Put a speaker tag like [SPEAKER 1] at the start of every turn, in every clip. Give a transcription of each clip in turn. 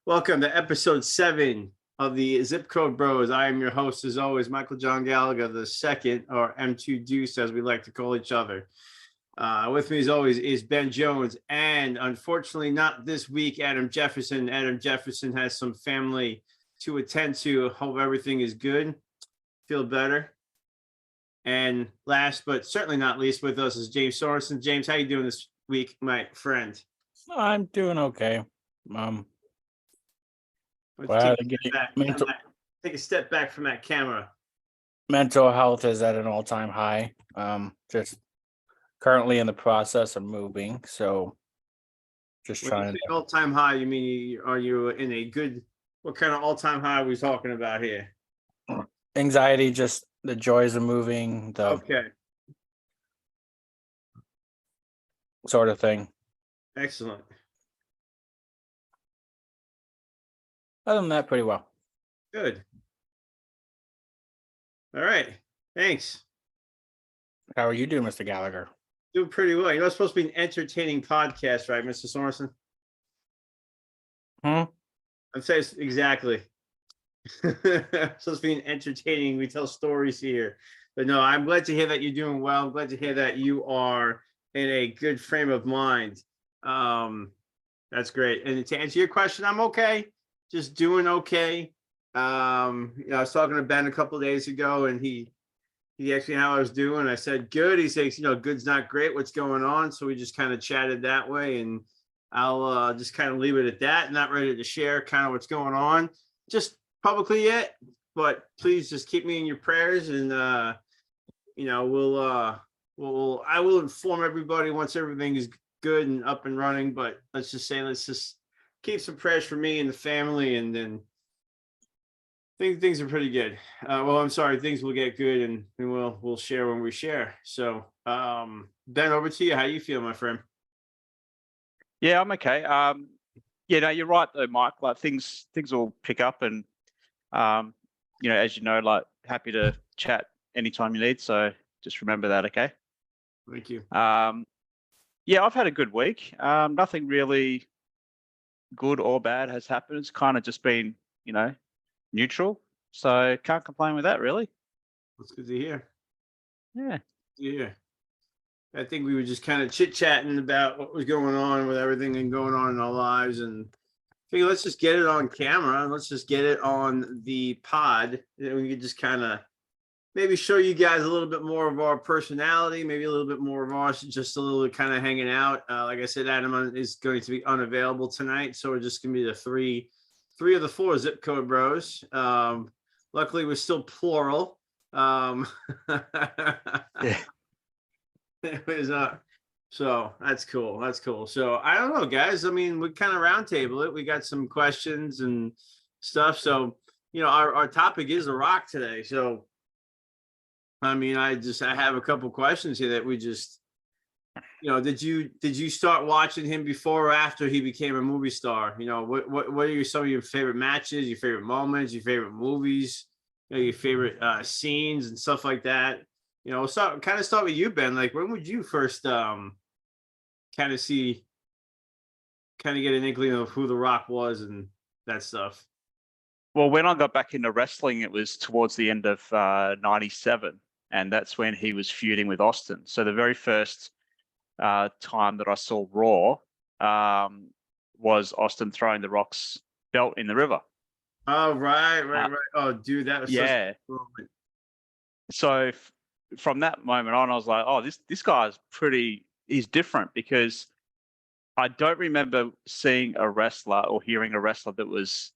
[SPEAKER 1] Welcome to episode 7 of the Zip Code Bros. I am your host, as always, Michael John Gallagher the second, or M2 Deuce, as we like to call each other. With me, as always, is Ben Jones, and unfortunately, not this week, Adam Jefferson. Adam Jefferson has some family to attend to. Hope everything is good. Feel better. And last, but certainly not least, with us is James Sorensen. James, how you doing this week, my friend?
[SPEAKER 2] I'm doing okay.
[SPEAKER 1] Let's
[SPEAKER 2] Well,
[SPEAKER 1] take a step back from that camera.
[SPEAKER 2] mental health is at an all-time high. Just currently in the process of moving, so just
[SPEAKER 1] When you
[SPEAKER 2] trying
[SPEAKER 1] say
[SPEAKER 2] to
[SPEAKER 1] all-time high, you mean are you in a good? What kind of all-time high are we talking about here?
[SPEAKER 2] anxiety, just the joys of moving, the
[SPEAKER 1] Okay,
[SPEAKER 2] sort of thing.
[SPEAKER 1] excellent.
[SPEAKER 2] Other than that, pretty well.
[SPEAKER 1] Good. All right. Thanks.
[SPEAKER 2] How are you doing, Mr. Gallagher?
[SPEAKER 1] Doing pretty well. You know, it's supposed to be an entertaining podcast, right, Mr. Sorensen? I'd say exactly. It's supposed to be an entertaining. We tell stories here, but no, I'm glad to hear that you're doing well. I'm glad to hear that you are in a good frame of mind. That's great. And to answer your question, I'm okay. Just doing okay. I was talking to Ben a couple of days ago, and he asked me how I was doing. I said good. He says, good's not great. What's going on? So we just kind of chatted that way, and I'll just kind of leave it at that. Not ready to share kind of what's going on just publicly yet, but please just keep me in your prayers, and I will inform everybody once everything is good and up and running. But let's just keep some prayers for me and the family, and then things are pretty good. Well, I'm sorry, things will get good, and we'll share when we share. So, Ben, over to you. How you feel, my friend?
[SPEAKER 3] Yeah, I'm okay. No, you're right though, Mike. Like things will pick up, and as you know, like happy to chat anytime you need. So just remember that, okay?
[SPEAKER 1] Thank you.
[SPEAKER 3] Yeah, I've had a good week. Nothing really good or bad has happened. It's kind of just been, neutral. So can't complain with that, really.
[SPEAKER 1] That's good to hear.
[SPEAKER 3] Yeah.
[SPEAKER 1] Yeah. I think we were just kind of chit-chatting about what was going on with everything and going on in our lives, and figure let's just get it on camera and let's just get it on the pod. And we could just kind of maybe show you guys a little bit more of our personality, maybe a little bit more of us, just a little bit kind of hanging out. Like I said, Adam is going to be unavailable tonight, so we're just gonna be the three of the 4 Zip Code Bros. Luckily, we're still plural.
[SPEAKER 3] Yeah.
[SPEAKER 1] It was so that's cool. That's cool. So I don't know, guys. I mean, we kind of roundtable it. We got some questions and stuff. So our topic is The Rock today. So I mean, I have a couple questions here that we just did you start watching him before or after he became a movie star? What are some of your favorite matches, your favorite moments, your favorite movies, your favorite scenes and stuff like that? We'll start with you, Ben. Like, when would you first kind of get an inkling of who The Rock was and that stuff?
[SPEAKER 3] Well, when I got back into wrestling, it was towards the end of '97, and that's when he was feuding with Austin. So the very first time that I saw Raw was Austin throwing The Rock's belt in the river.
[SPEAKER 1] Oh, right. Oh, dude, that was such a moment.
[SPEAKER 3] So from that moment on, I was like, oh, this guy's he's different, because I don't remember seeing a wrestler or hearing a wrestler that was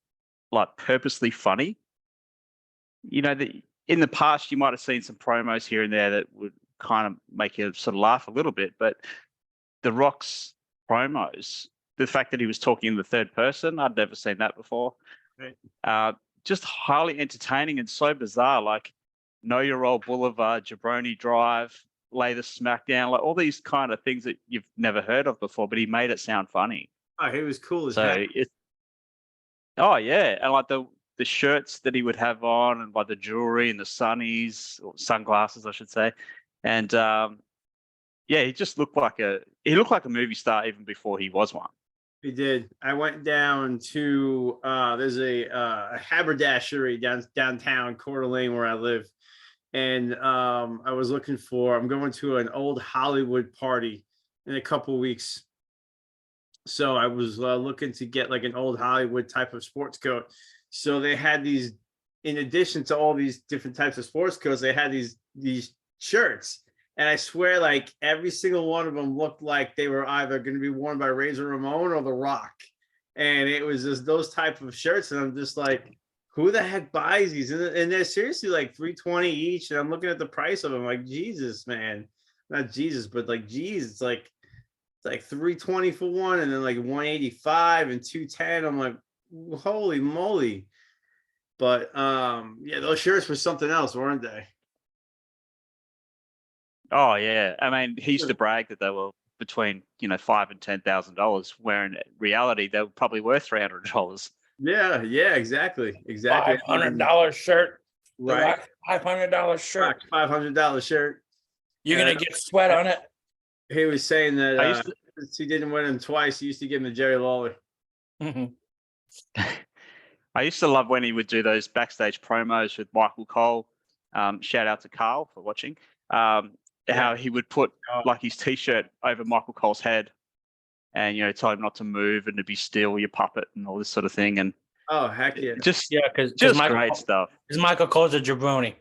[SPEAKER 3] like purposely funny. In the past, you might have seen some promos here and there that would kind of make you sort of laugh a little bit, but The Rock's promos, the fact that he was talking in the third person, I'd never seen that before.
[SPEAKER 1] Right.
[SPEAKER 3] Just highly entertaining and so bizarre, like Know Your Old Boulevard, Jabroni Drive, Lay the Smackdown, like all these kind of things that you've never heard of before, but he made it sound funny.
[SPEAKER 1] Oh, he was cool as heck.
[SPEAKER 3] Oh yeah, and like the shirts that he would have on, and like the jewelry and the sunnies or sunglasses, I should say, and he just looked like a movie star even before he was one.
[SPEAKER 1] We did. I went down to there's a haberdashery downtown Coeur d'Alene where I live, and I was looking for. I'm going to an old Hollywood party in a couple weeks, so I was looking to get like an old Hollywood type of sports coat. So they had these, in addition to all these different types of sports coats, they had these shirts. And I swear, like every single one of them looked like they were either going to be worn by Razor Ramon or The Rock. And it was just those type of shirts. And I'm just like, who the heck buys these? And they're seriously like $320 each. And I'm looking at the price of them, like, Jesus, man. Not Jesus, but like, geez, it's like $320 for one, and then like $185 and $210. I'm like, holy moly. But yeah, those shirts were something else, weren't they?
[SPEAKER 3] Oh yeah, I mean, he used to brag that they were between $5,000 and $10,000, where in reality they were probably worth $300.
[SPEAKER 1] Yeah, exactly.
[SPEAKER 2] $500 shirt.
[SPEAKER 1] Right.
[SPEAKER 2] $500 shirt.
[SPEAKER 1] $500 shirt.
[SPEAKER 2] You're gonna get sweat on it.
[SPEAKER 1] He was saying that
[SPEAKER 3] to,
[SPEAKER 1] he didn't win him twice. He used to give him to Jerry Lawler.
[SPEAKER 3] I used to love when he would do those backstage promos with Michael Cole. Shout out to Carl for watching. How he would put like his T-shirt over Michael Cole's head, and tell him not to move and to be still, your puppet, and all this sort of thing. And
[SPEAKER 1] oh heck yeah,
[SPEAKER 3] just
[SPEAKER 2] because
[SPEAKER 3] great stuff.
[SPEAKER 2] Because Michael Cole's a jabroni.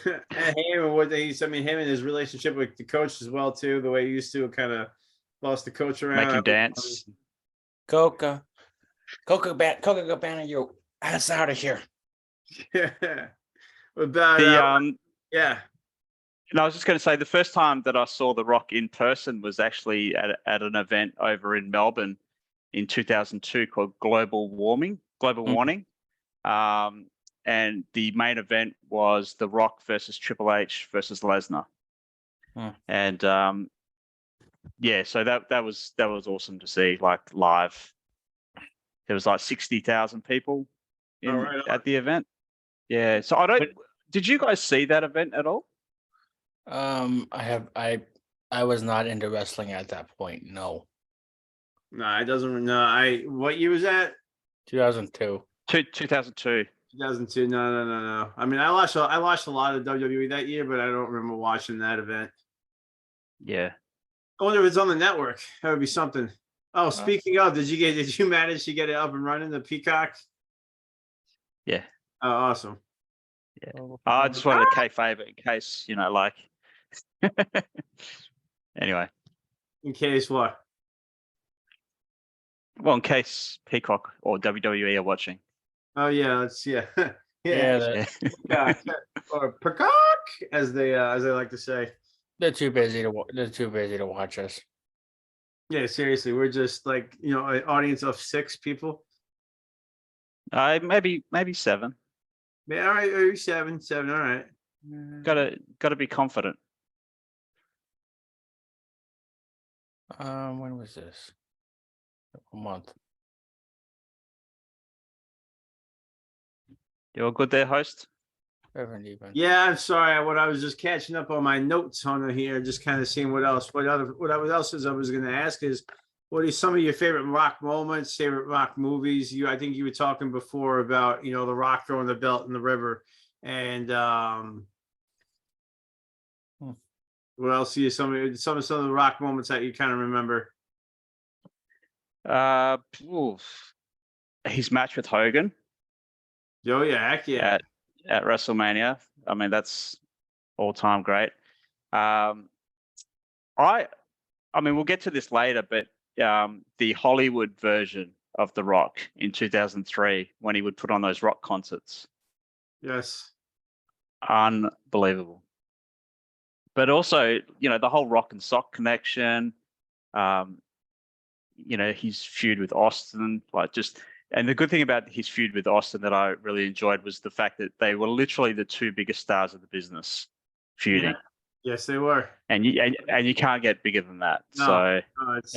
[SPEAKER 1] And him and what they used. I mean, him and his relationship with the coach as well too. The way he used to kind of boss the coach around,
[SPEAKER 3] make him dance.
[SPEAKER 2] Coca Cabana, your ass out of here.
[SPEAKER 1] Yeah. About yeah.
[SPEAKER 3] And I was just going to say, the first time that I saw The Rock in person was actually at an event over in Melbourne in 2002 called Global Warming. And the main event was The Rock versus Triple H versus Lesnar. And so that was awesome to see, like, live. There was like 60,000 people at the event. Yeah. So did you guys see that event at all?
[SPEAKER 2] I was not into wrestling at that point. No.
[SPEAKER 1] No, it doesn't. No, what year was that?
[SPEAKER 2] 2002.
[SPEAKER 3] 2002.
[SPEAKER 1] 2002. No. I mean, I watched a lot of WWE that year, but I don't remember watching that event.
[SPEAKER 3] Yeah.
[SPEAKER 1] I wonder if it's on the network. That would be something. Oh, speaking of, did you manage to get it up and running, the Peacock?
[SPEAKER 3] Yeah.
[SPEAKER 1] Oh, awesome.
[SPEAKER 3] Yeah. I just wanted to kayfabe it in case, like. Anyway.
[SPEAKER 1] In case what?
[SPEAKER 3] Well, in case Peacock or WWE are watching.
[SPEAKER 1] Oh yeah,
[SPEAKER 2] Yeah.
[SPEAKER 1] Or Peacock, as they like to say.
[SPEAKER 2] They're too busy to watch us.
[SPEAKER 1] Yeah, seriously, we're just like an audience of 6 people.
[SPEAKER 3] Maybe 7.
[SPEAKER 1] Yeah, all right, maybe 7. All right.
[SPEAKER 3] Gotta be confident.
[SPEAKER 2] When was this? A month.
[SPEAKER 3] You all good there, host?
[SPEAKER 1] Yeah, I'm sorry. What I was just catching up on my notes on here, just kind of seeing what else is I was going to ask is, what are some of your favorite Rock moments, favorite Rock movies? I think you were talking before about The Rock throwing the belt in the river, and what else? Some of the Rock moments that you kind of remember.
[SPEAKER 3] His match with Hogan.
[SPEAKER 1] Oh yeah, heck yeah.
[SPEAKER 3] At WrestleMania. I mean, that's all-time great. I mean, we'll get to this later, but the Hollywood version of The Rock in 2003, when he would put on those rock concerts.
[SPEAKER 1] Yes.
[SPEAKER 3] Unbelievable. But also, the whole Rock and Sock connection, his feud with Austin, and the good thing about his feud with Austin that I really enjoyed was the fact that they were literally the 2 biggest stars of the business feuding.
[SPEAKER 1] Yeah. Yes, they were.
[SPEAKER 3] And you can't get bigger than that.
[SPEAKER 1] No,
[SPEAKER 2] it's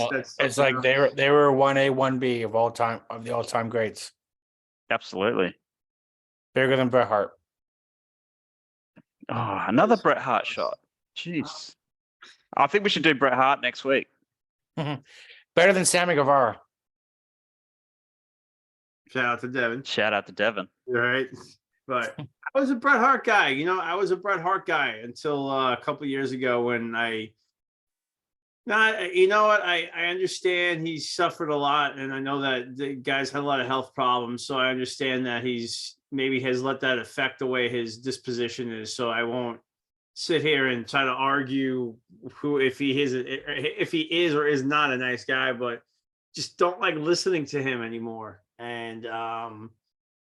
[SPEAKER 2] like they were 1A, 1B of the all-time greats.
[SPEAKER 3] Absolutely.
[SPEAKER 2] Bigger than Bret Hart.
[SPEAKER 3] Oh, another Bret Hart shot. Jeez. I think we should do Bret Hart next week.
[SPEAKER 2] Better than Sammy Guevara.
[SPEAKER 1] Shout out to Devin.
[SPEAKER 3] Shout out to Devin.
[SPEAKER 1] Right. But I was a Bret Hart guy. You know, I was a Bret Hart guy until a couple of years ago when you know what? I understand he's suffered a lot, and I know that the guy's had a lot of health problems. So I understand that he's maybe has let that affect the way his disposition is. So I won't sit here and try to argue if he is or is not a nice guy, but just don't like listening to him anymore. And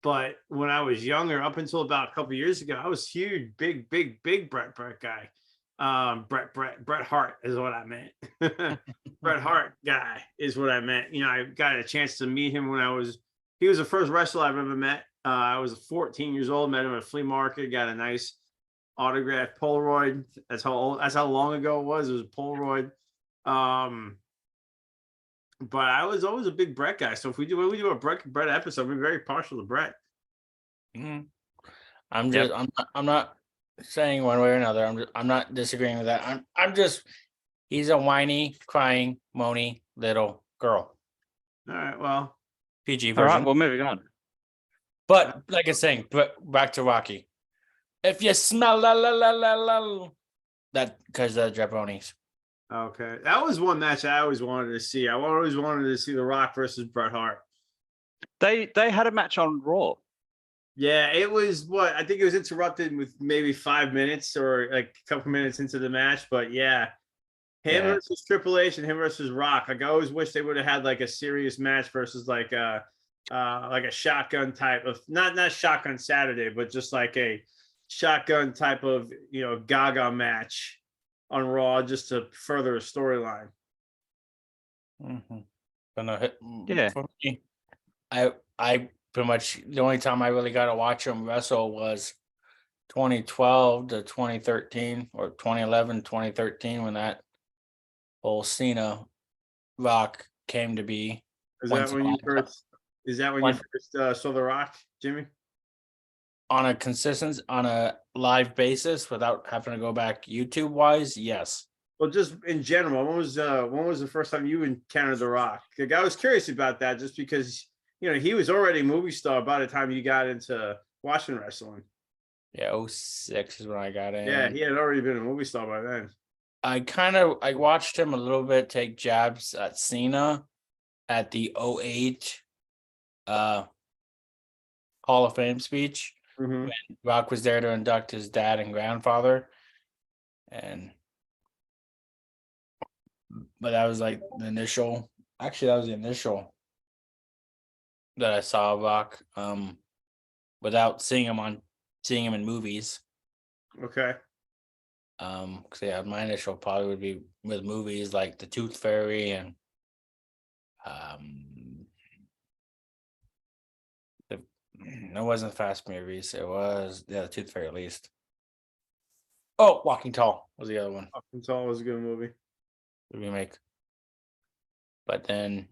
[SPEAKER 1] but when I was younger, up until about a couple of years ago, I was huge, big Bret guy. Bret Hart is what I meant. Bret Hart guy is what I meant. You know, I got a chance to meet him when he was the first wrestler I've ever met. I was 14 years old, met him at a flea market, got a nice autographed Polaroid. That's how long ago it was. It was a Polaroid. But I was always a big Bret guy. So when we do a Bret episode, we're very partial to Bret.
[SPEAKER 2] Mm-hmm. I'm not saying one way or another. I'm not disagreeing with that. He's a whiny, crying, moany little girl.
[SPEAKER 1] All right, well,
[SPEAKER 2] PG
[SPEAKER 3] All
[SPEAKER 2] version.
[SPEAKER 3] right, well, moving on.
[SPEAKER 2] But like I was saying, back to Rocky. If you smell that, because of the jabronis.
[SPEAKER 1] okay, that was one match I always wanted to see. I always wanted to see The Rock versus Bret Hart.
[SPEAKER 3] They had a match on Raw.
[SPEAKER 1] Yeah, it was what I think it was interrupted with maybe 5 minutes or like a couple minutes into the match. But yeah, him versus Triple H and him versus Rock. Like I always wish they would have had like a serious match versus like a shotgun type of not shotgun Saturday, but just like a shotgun type of Gaga match on Raw just to further a storyline.
[SPEAKER 2] Mm-hmm. But no,
[SPEAKER 3] Yeah.
[SPEAKER 2] for me, I pretty much the only time I really got to watch him wrestle was 2012 to 2013 or 2011, 2013 when that whole Cena Rock came to be.
[SPEAKER 1] Is that when you first saw The Rock, Jimmy?
[SPEAKER 2] On a live basis without having to go back YouTube wise? Yes. Well,
[SPEAKER 1] just in general, when was the first time you encountered The Rock? Like, I was curious about that just because he was already a movie star by the time you got into watching wrestling.
[SPEAKER 2] Yeah, 2006 is when I got in.
[SPEAKER 1] Yeah, he had already been a movie star by then.
[SPEAKER 2] I watched him a little bit take jabs at Cena at the 2008 Hall of Fame speech.
[SPEAKER 1] Mm-hmm.
[SPEAKER 2] When Rock was there to induct his dad and grandfather. But that was like the initial that I saw Rock without seeing him in movies.
[SPEAKER 1] Okay.
[SPEAKER 2] Because yeah, my initial probably would be with movies like The Tooth Fairy and it wasn't Fast movies. It was The Tooth Fairy at least. Oh, Walking Tall was the other one.
[SPEAKER 1] Walking Tall was a good movie.
[SPEAKER 2] The remake. But then,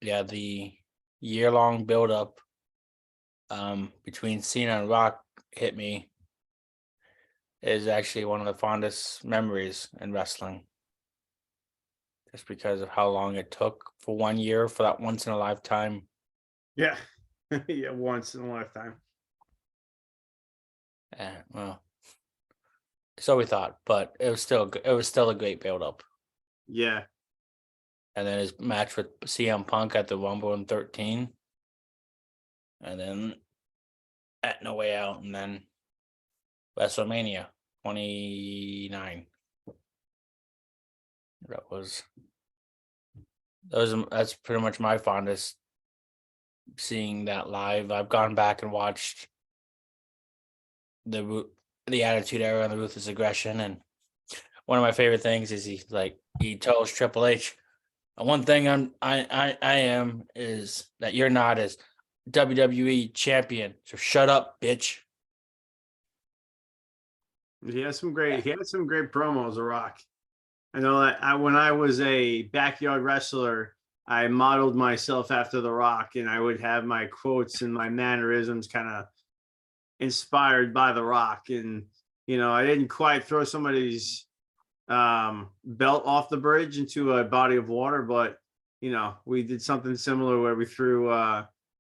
[SPEAKER 2] yeah, the year-long build-up between Cena and Rock hit me is actually one of the fondest memories in wrestling. Just because of how long it took for 1 year for that once in a lifetime.
[SPEAKER 1] Yeah. Yeah, once in a lifetime.
[SPEAKER 2] Well, so we thought, but it was still a great build-up.
[SPEAKER 1] Yeah.
[SPEAKER 2] And then his match with CM Punk at the Rumble in 2013. And then at No Way Out, and then WrestleMania 29. That's pretty much my fondest seeing that live. I've gone back and watched the Attitude Era and the Ruthless Aggression, and one of my favorite things is he tells Triple H, one thing I am is that you're not as WWE champion, so shut up, bitch.
[SPEAKER 1] He had some great promos, The Rock. I know that when I was a backyard wrestler, I modeled myself after The Rock, and I would have my quotes and my mannerisms kind of inspired by The Rock. And, I didn't quite throw somebody's belt off the bridge into a body of water, but, we did something similar where we threw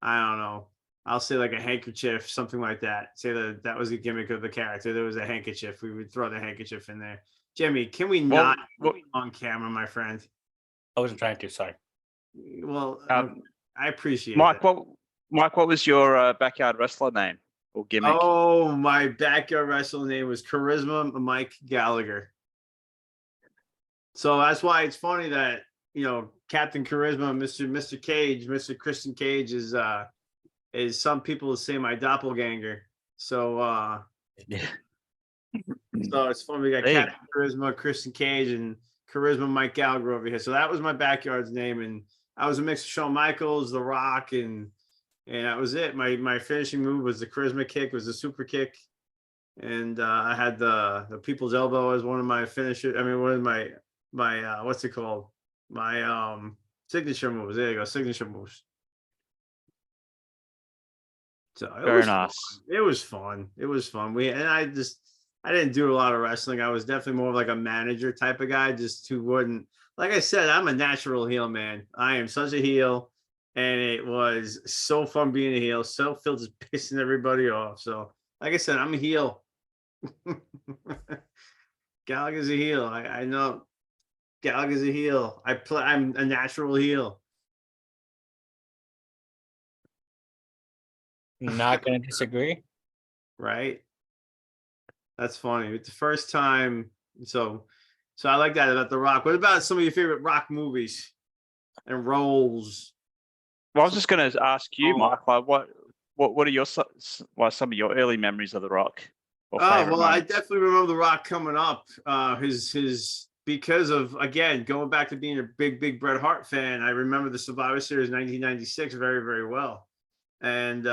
[SPEAKER 1] I don't know. I'll say like a handkerchief, something like that. Say that was a gimmick of the character. There was a handkerchief. We would throw the handkerchief in there. Jimmy, can we not on camera, my friend?
[SPEAKER 2] I wasn't trying to. Sorry.
[SPEAKER 1] Well, I appreciate
[SPEAKER 3] Mike,
[SPEAKER 1] that.
[SPEAKER 3] What was your backyard wrestler name or gimmick?
[SPEAKER 1] Oh, my backyard wrestler name was Charisma Mike Gallagher. So that's why it's funny that, Captain Charisma, Mr. Cage, Mr. Christian Cage is some people say my doppelganger. So so it's funny. We got Captain Charisma, Christian Cage, and Charisma Mike Gallagher over here. So that was my backyard's name, and I was a mix of Shawn Michaels, The Rock, and that was it. My finishing move was the Charisma kick, was the super kick, and I had the People's Elbow as one of my finisher. I mean, one of my what's it called? My signature moves. There you go, signature moves. So
[SPEAKER 3] Very nice.
[SPEAKER 1] It was fun. It was fun. I didn't do a lot of wrestling. I was definitely more of like a manager type of guy, just who wouldn't, like I said, I'm a natural heel, man. I am such a heel. And it was so fun being a heel. So Phil just pissing everybody off. So like I said, I'm a heel. Gallagher's a heel. I know Gallagher's a heel. I'm a natural heel.
[SPEAKER 2] Not gonna disagree.
[SPEAKER 1] Right. That's funny. It's the first time. So I like that about The Rock. What about some of your favorite Rock movies and roles?
[SPEAKER 3] Well, I was just going to ask you, Mike, like what are your some of your early memories of The Rock?
[SPEAKER 1] Oh, well, I definitely remember The Rock coming up. His because of, again, going back to being a big Bret Hart fan. I remember the Survivor Series 1996 very, very well. And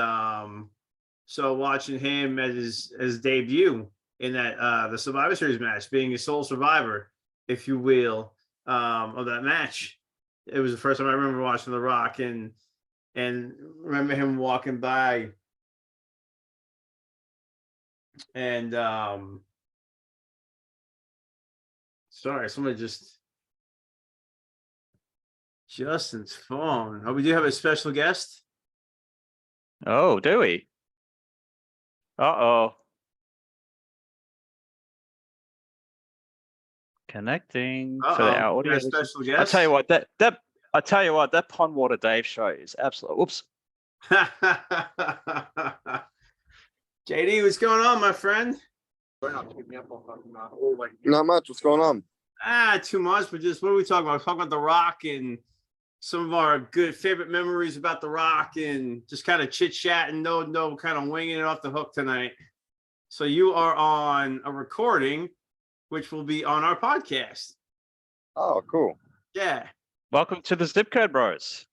[SPEAKER 1] so watching him at his debut in that the Survivor Series match, being a sole survivor, if you will, of that match. It was the first time I remember watching The Rock and remember him walking by and sorry, somebody Justin's phone. Oh, we do have a special guest.
[SPEAKER 3] Oh, do we? Uh-oh. Connecting for our audio.
[SPEAKER 1] Special guest.
[SPEAKER 3] I tell you what, that Pondwater Dave Show is absolute. Oops.
[SPEAKER 1] JD, what's going on, my friend?
[SPEAKER 4] Not much. What's going on?
[SPEAKER 1] Too much, but just what are we talking about? We're talking about The Rock and some of our good favorite memories about The Rock and just kind of chit chat and no kind of winging it off the hook tonight. So you are on a recording, which will be on our podcast.
[SPEAKER 4] Oh, cool.
[SPEAKER 1] Yeah.
[SPEAKER 3] Welcome to the Zip Code Bros.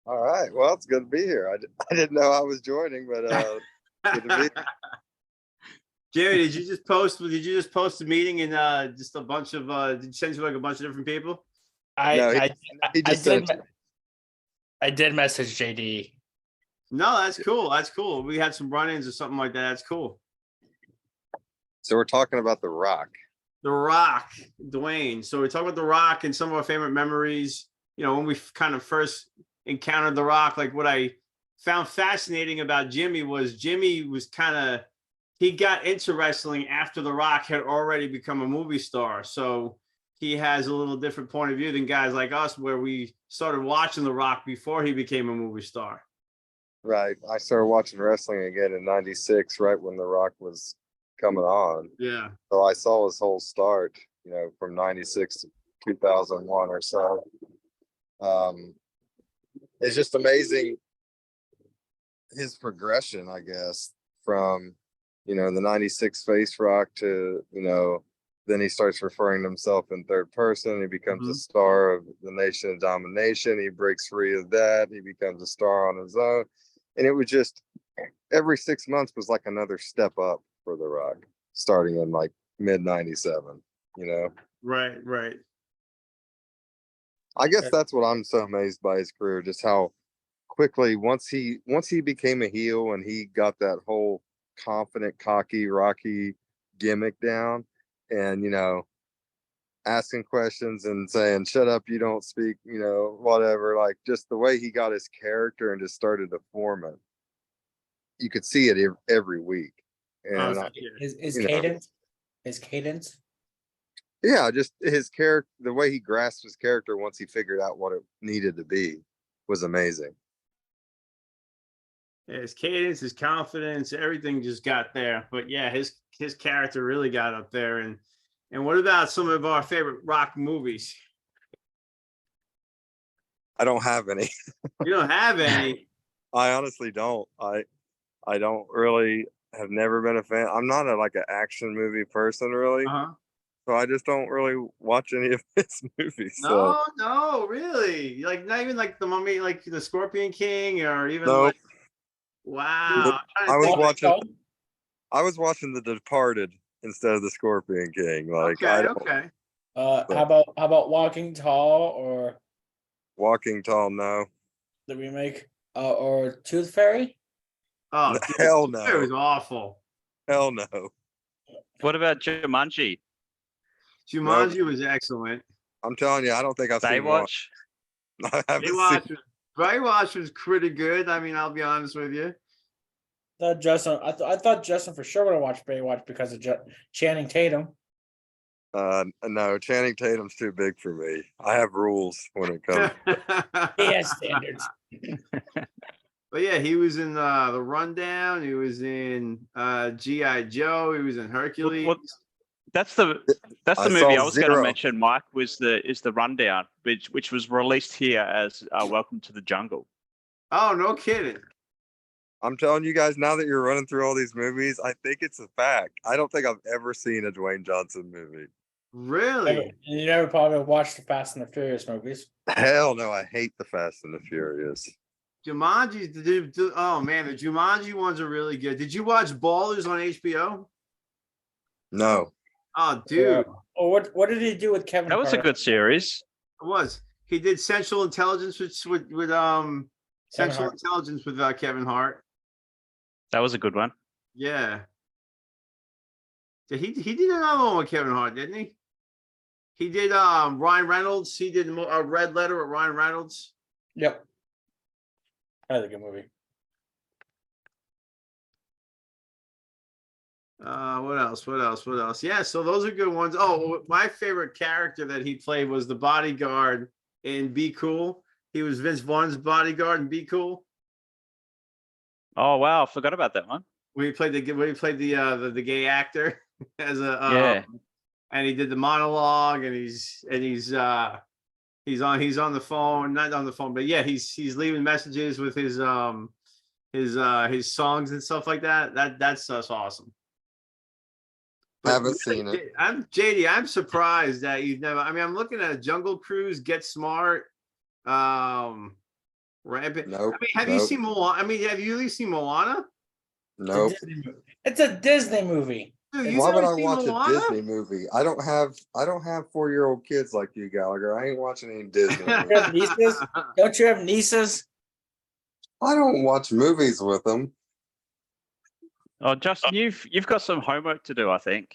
[SPEAKER 4] All right. Well, it's good to be here. I didn't know I was joining, but good to be here.
[SPEAKER 1] Jerry, did you just post a meeting and just a bunch of did you send you like a bunch of different people?
[SPEAKER 2] I did message JD.
[SPEAKER 1] No, that's cool. That's cool. We had some run-ins or something like that. That's cool.
[SPEAKER 4] So we're talking about The Rock.
[SPEAKER 1] The Rock, Dwayne. So we're talking about The Rock and some of our favorite memories. When we kind of first encountered The Rock, like what I found fascinating about Jimmy was he got into wrestling after The Rock had already become a movie star. So he has a little different point of view than guys like us, where we started watching The Rock before he became a movie star.
[SPEAKER 4] Right. I started watching wrestling again in '96, right when The Rock was coming on.
[SPEAKER 1] Yeah.
[SPEAKER 4] So I saw his whole start, from '96 to 2001 or so. It's just amazing his progression, I guess, from the '96 face Rock to then he starts referring to himself in third person. He becomes a star of the Nation of Domination. He breaks free of that. He becomes a star on his own. And it was just every 6 months was like another step up for The Rock, starting in like mid '97,
[SPEAKER 1] Right.
[SPEAKER 4] I guess that's what I'm so amazed by his career, just how quickly once he became a heel and he got that whole confident, cocky, Rocky gimmick down, and asking questions and saying, shut up, you don't speak, you know, whatever. Like just the way he got his character and just started to form it. You could see it every week. And
[SPEAKER 2] His
[SPEAKER 4] you know,
[SPEAKER 2] cadence. His cadence.
[SPEAKER 4] yeah, just his character, the way he grasped his character once he figured out what it needed to be was amazing.
[SPEAKER 1] Yeah, his cadence, his confidence, everything just got there. But yeah, his character really got up there. And what about some of our favorite rock movies?
[SPEAKER 4] I don't have any.
[SPEAKER 1] You don't have any.
[SPEAKER 4] I honestly don't. I don't really have never been a fan. I'm not like an action movie person really.
[SPEAKER 1] Uh-huh.
[SPEAKER 4] So I just don't really watch any of his movies.
[SPEAKER 1] No, no, really. Like not even like the Mummy, like the Scorpion King, or even
[SPEAKER 4] Nope.
[SPEAKER 1] like, wow.
[SPEAKER 4] I was watching The Departed instead of the Scorpion King. Like
[SPEAKER 1] Okay, okay.
[SPEAKER 2] How about Walking Tall or
[SPEAKER 4] Walking Tall, no.
[SPEAKER 2] the remake? Or Tooth Fairy?
[SPEAKER 1] Oh, dude,
[SPEAKER 4] Hell
[SPEAKER 1] it
[SPEAKER 4] no.
[SPEAKER 1] was awful.
[SPEAKER 4] Hell no.
[SPEAKER 3] What about Jumanji?
[SPEAKER 1] Jumanji was excellent.
[SPEAKER 4] I'm telling you, I don't think I've seen one.
[SPEAKER 3] Baywatch?
[SPEAKER 4] I haven't seen.
[SPEAKER 1] Baywatch was pretty good. I mean, I'll be honest with you.
[SPEAKER 2] I thought Justin for sure would have watched Baywatch because of Channing Tatum.
[SPEAKER 4] No, Channing Tatum's too big for me. I have rules when it comes.
[SPEAKER 2] He has standards.
[SPEAKER 1] But yeah, he was in the Rundown. He was in G.I. Joe. He was in Hercules.
[SPEAKER 3] That's the
[SPEAKER 4] I
[SPEAKER 3] movie
[SPEAKER 4] saw
[SPEAKER 3] I was going to
[SPEAKER 4] Zero.
[SPEAKER 3] mention, Mike, is the Rundown, which was released here as Welcome to the Jungle.
[SPEAKER 1] Oh, no kidding.
[SPEAKER 4] I'm telling you guys, now that you're running through all these movies, I think it's a fact. I don't think I've ever seen a Dwayne Johnson movie.
[SPEAKER 1] Really?
[SPEAKER 2] You never probably watched the Fast and the Furious movies.
[SPEAKER 4] Hell no, I hate the Fast and the Furious.
[SPEAKER 1] Jumanji, oh man, the Jumanji ones are really good. Did you watch Ballers on HBO?
[SPEAKER 4] No.
[SPEAKER 1] Oh, dude.
[SPEAKER 2] Or what did he do with Kevin?
[SPEAKER 3] That was a good series.
[SPEAKER 1] It was. He did Central Intelligence with Central
[SPEAKER 2] Hart.
[SPEAKER 1] Intelligence with Kevin Hart.
[SPEAKER 3] That was a good one.
[SPEAKER 1] Yeah. He did another one with Kevin Hart, didn't he? He did Ryan Reynolds. He did a Red Letter with Ryan Reynolds.
[SPEAKER 2] Yep. That was a good movie.
[SPEAKER 1] What else? What else? What else? Yeah, so those are good ones. Oh, my favorite character that he played was the bodyguard in Be Cool. He was Vince Vaughn's bodyguard in Be Cool.
[SPEAKER 3] Oh wow, I forgot about that one.
[SPEAKER 1] When he played the gay actor as a
[SPEAKER 3] Yeah.
[SPEAKER 1] and he did the monologue, and he's on the phone, not on the phone, but yeah, he's leaving messages with his songs and stuff like that. That's awesome. But
[SPEAKER 4] Haven't seen it.
[SPEAKER 1] I'm surprised that you've never. I mean, I'm looking at Jungle Cruise, Get Smart, Rampant.
[SPEAKER 4] Nope.
[SPEAKER 1] I mean, have you seen Moana? I mean, have you really seen Moana?
[SPEAKER 4] Nope.
[SPEAKER 2] It's a Disney movie.
[SPEAKER 1] Dude,
[SPEAKER 4] Why would
[SPEAKER 1] never
[SPEAKER 4] I
[SPEAKER 1] seen
[SPEAKER 4] watch
[SPEAKER 1] Moana?
[SPEAKER 4] a Disney movie? I don't have 4-year-old kids like you, Gallagher. I ain't watching any Disney movies.
[SPEAKER 2] You have nieces? Don't you have nieces?
[SPEAKER 4] I don't watch movies with them.
[SPEAKER 3] Oh, Justin, you've got some homework to do, I think.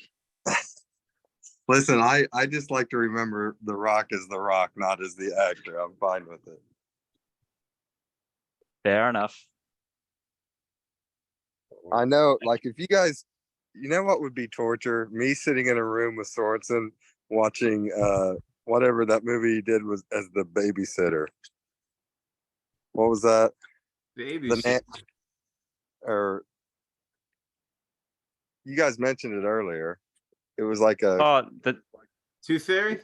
[SPEAKER 4] Listen, I just like to remember The Rock as The Rock, not as the actor. I'm fine with it.
[SPEAKER 3] Fair enough.
[SPEAKER 4] I know, like if you guys, you know what would be torture? Me sitting in a room with Sorensen watching whatever that movie he did was as the babysitter. What was that?
[SPEAKER 1] Baby.
[SPEAKER 4] Or you guys mentioned it earlier. It was like
[SPEAKER 3] Oh, the
[SPEAKER 1] Tooth Fairy?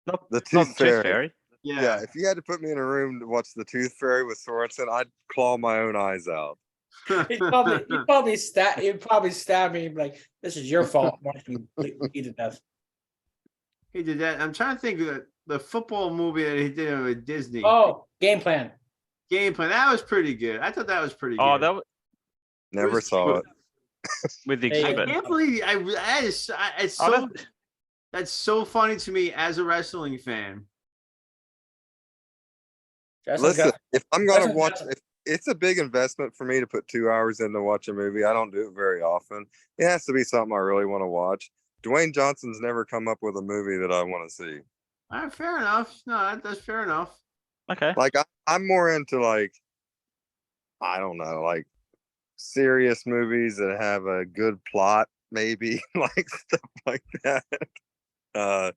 [SPEAKER 3] not
[SPEAKER 4] The
[SPEAKER 3] not
[SPEAKER 4] Tooth
[SPEAKER 3] Tooth
[SPEAKER 4] Fairy.
[SPEAKER 3] Fairy.
[SPEAKER 4] Yeah, if you had to put me in a room to watch the Tooth Fairy with Sorensen, I'd claw my own eyes out.
[SPEAKER 2] He'd probably stab me and be like, "This is your fault." Watch him eat to death.
[SPEAKER 1] He did that. I'm trying to think of the football movie that he did with Disney.
[SPEAKER 2] Oh, Game Plan.
[SPEAKER 1] Game Plan. That was pretty good. I thought that was pretty good.
[SPEAKER 3] Oh, that was
[SPEAKER 4] Never saw it.
[SPEAKER 3] with the
[SPEAKER 2] Hey,
[SPEAKER 1] I
[SPEAKER 3] exhibit.
[SPEAKER 1] can't believe it's
[SPEAKER 3] Oh,
[SPEAKER 1] so that's so funny to me as a wrestling fan.
[SPEAKER 2] Justin's
[SPEAKER 4] Listen,
[SPEAKER 2] got-
[SPEAKER 4] if I'm gonna
[SPEAKER 2] Justin
[SPEAKER 4] watch,
[SPEAKER 2] got-
[SPEAKER 4] if it's a big investment for me to put 2 hours in to watch a movie. I don't do it very often. It has to be something I really want to watch. Dwayne Johnson's never come up with a movie that I want to see.
[SPEAKER 1] All right, fair enough. No, that's fair enough.
[SPEAKER 3] Okay.
[SPEAKER 4] Like I'm more into like, I don't know, like serious movies that have a good plot, maybe like stuff like that.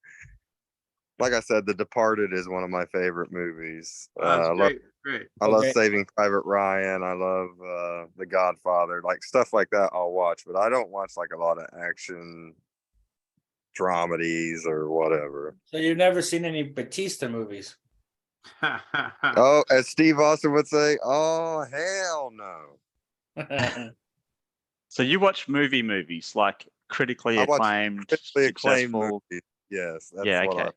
[SPEAKER 4] Like I said, The Departed is one of my favorite movies.
[SPEAKER 1] That's great. Great.
[SPEAKER 4] I love
[SPEAKER 2] Okay.
[SPEAKER 4] Saving Private Ryan. I love The Godfather, like stuff like that. I'll watch, but I don't watch like a lot of action dramedies or whatever.
[SPEAKER 2] So you've never seen any Batista movies?
[SPEAKER 4] Oh, as Steve Austin would say, oh hell no.
[SPEAKER 3] So you watch movies like critically
[SPEAKER 4] I watch
[SPEAKER 3] acclaimed,
[SPEAKER 4] Critically acclaimed
[SPEAKER 3] successful.
[SPEAKER 4] movies. Yes, that's
[SPEAKER 3] Yeah.
[SPEAKER 4] what
[SPEAKER 3] Okay.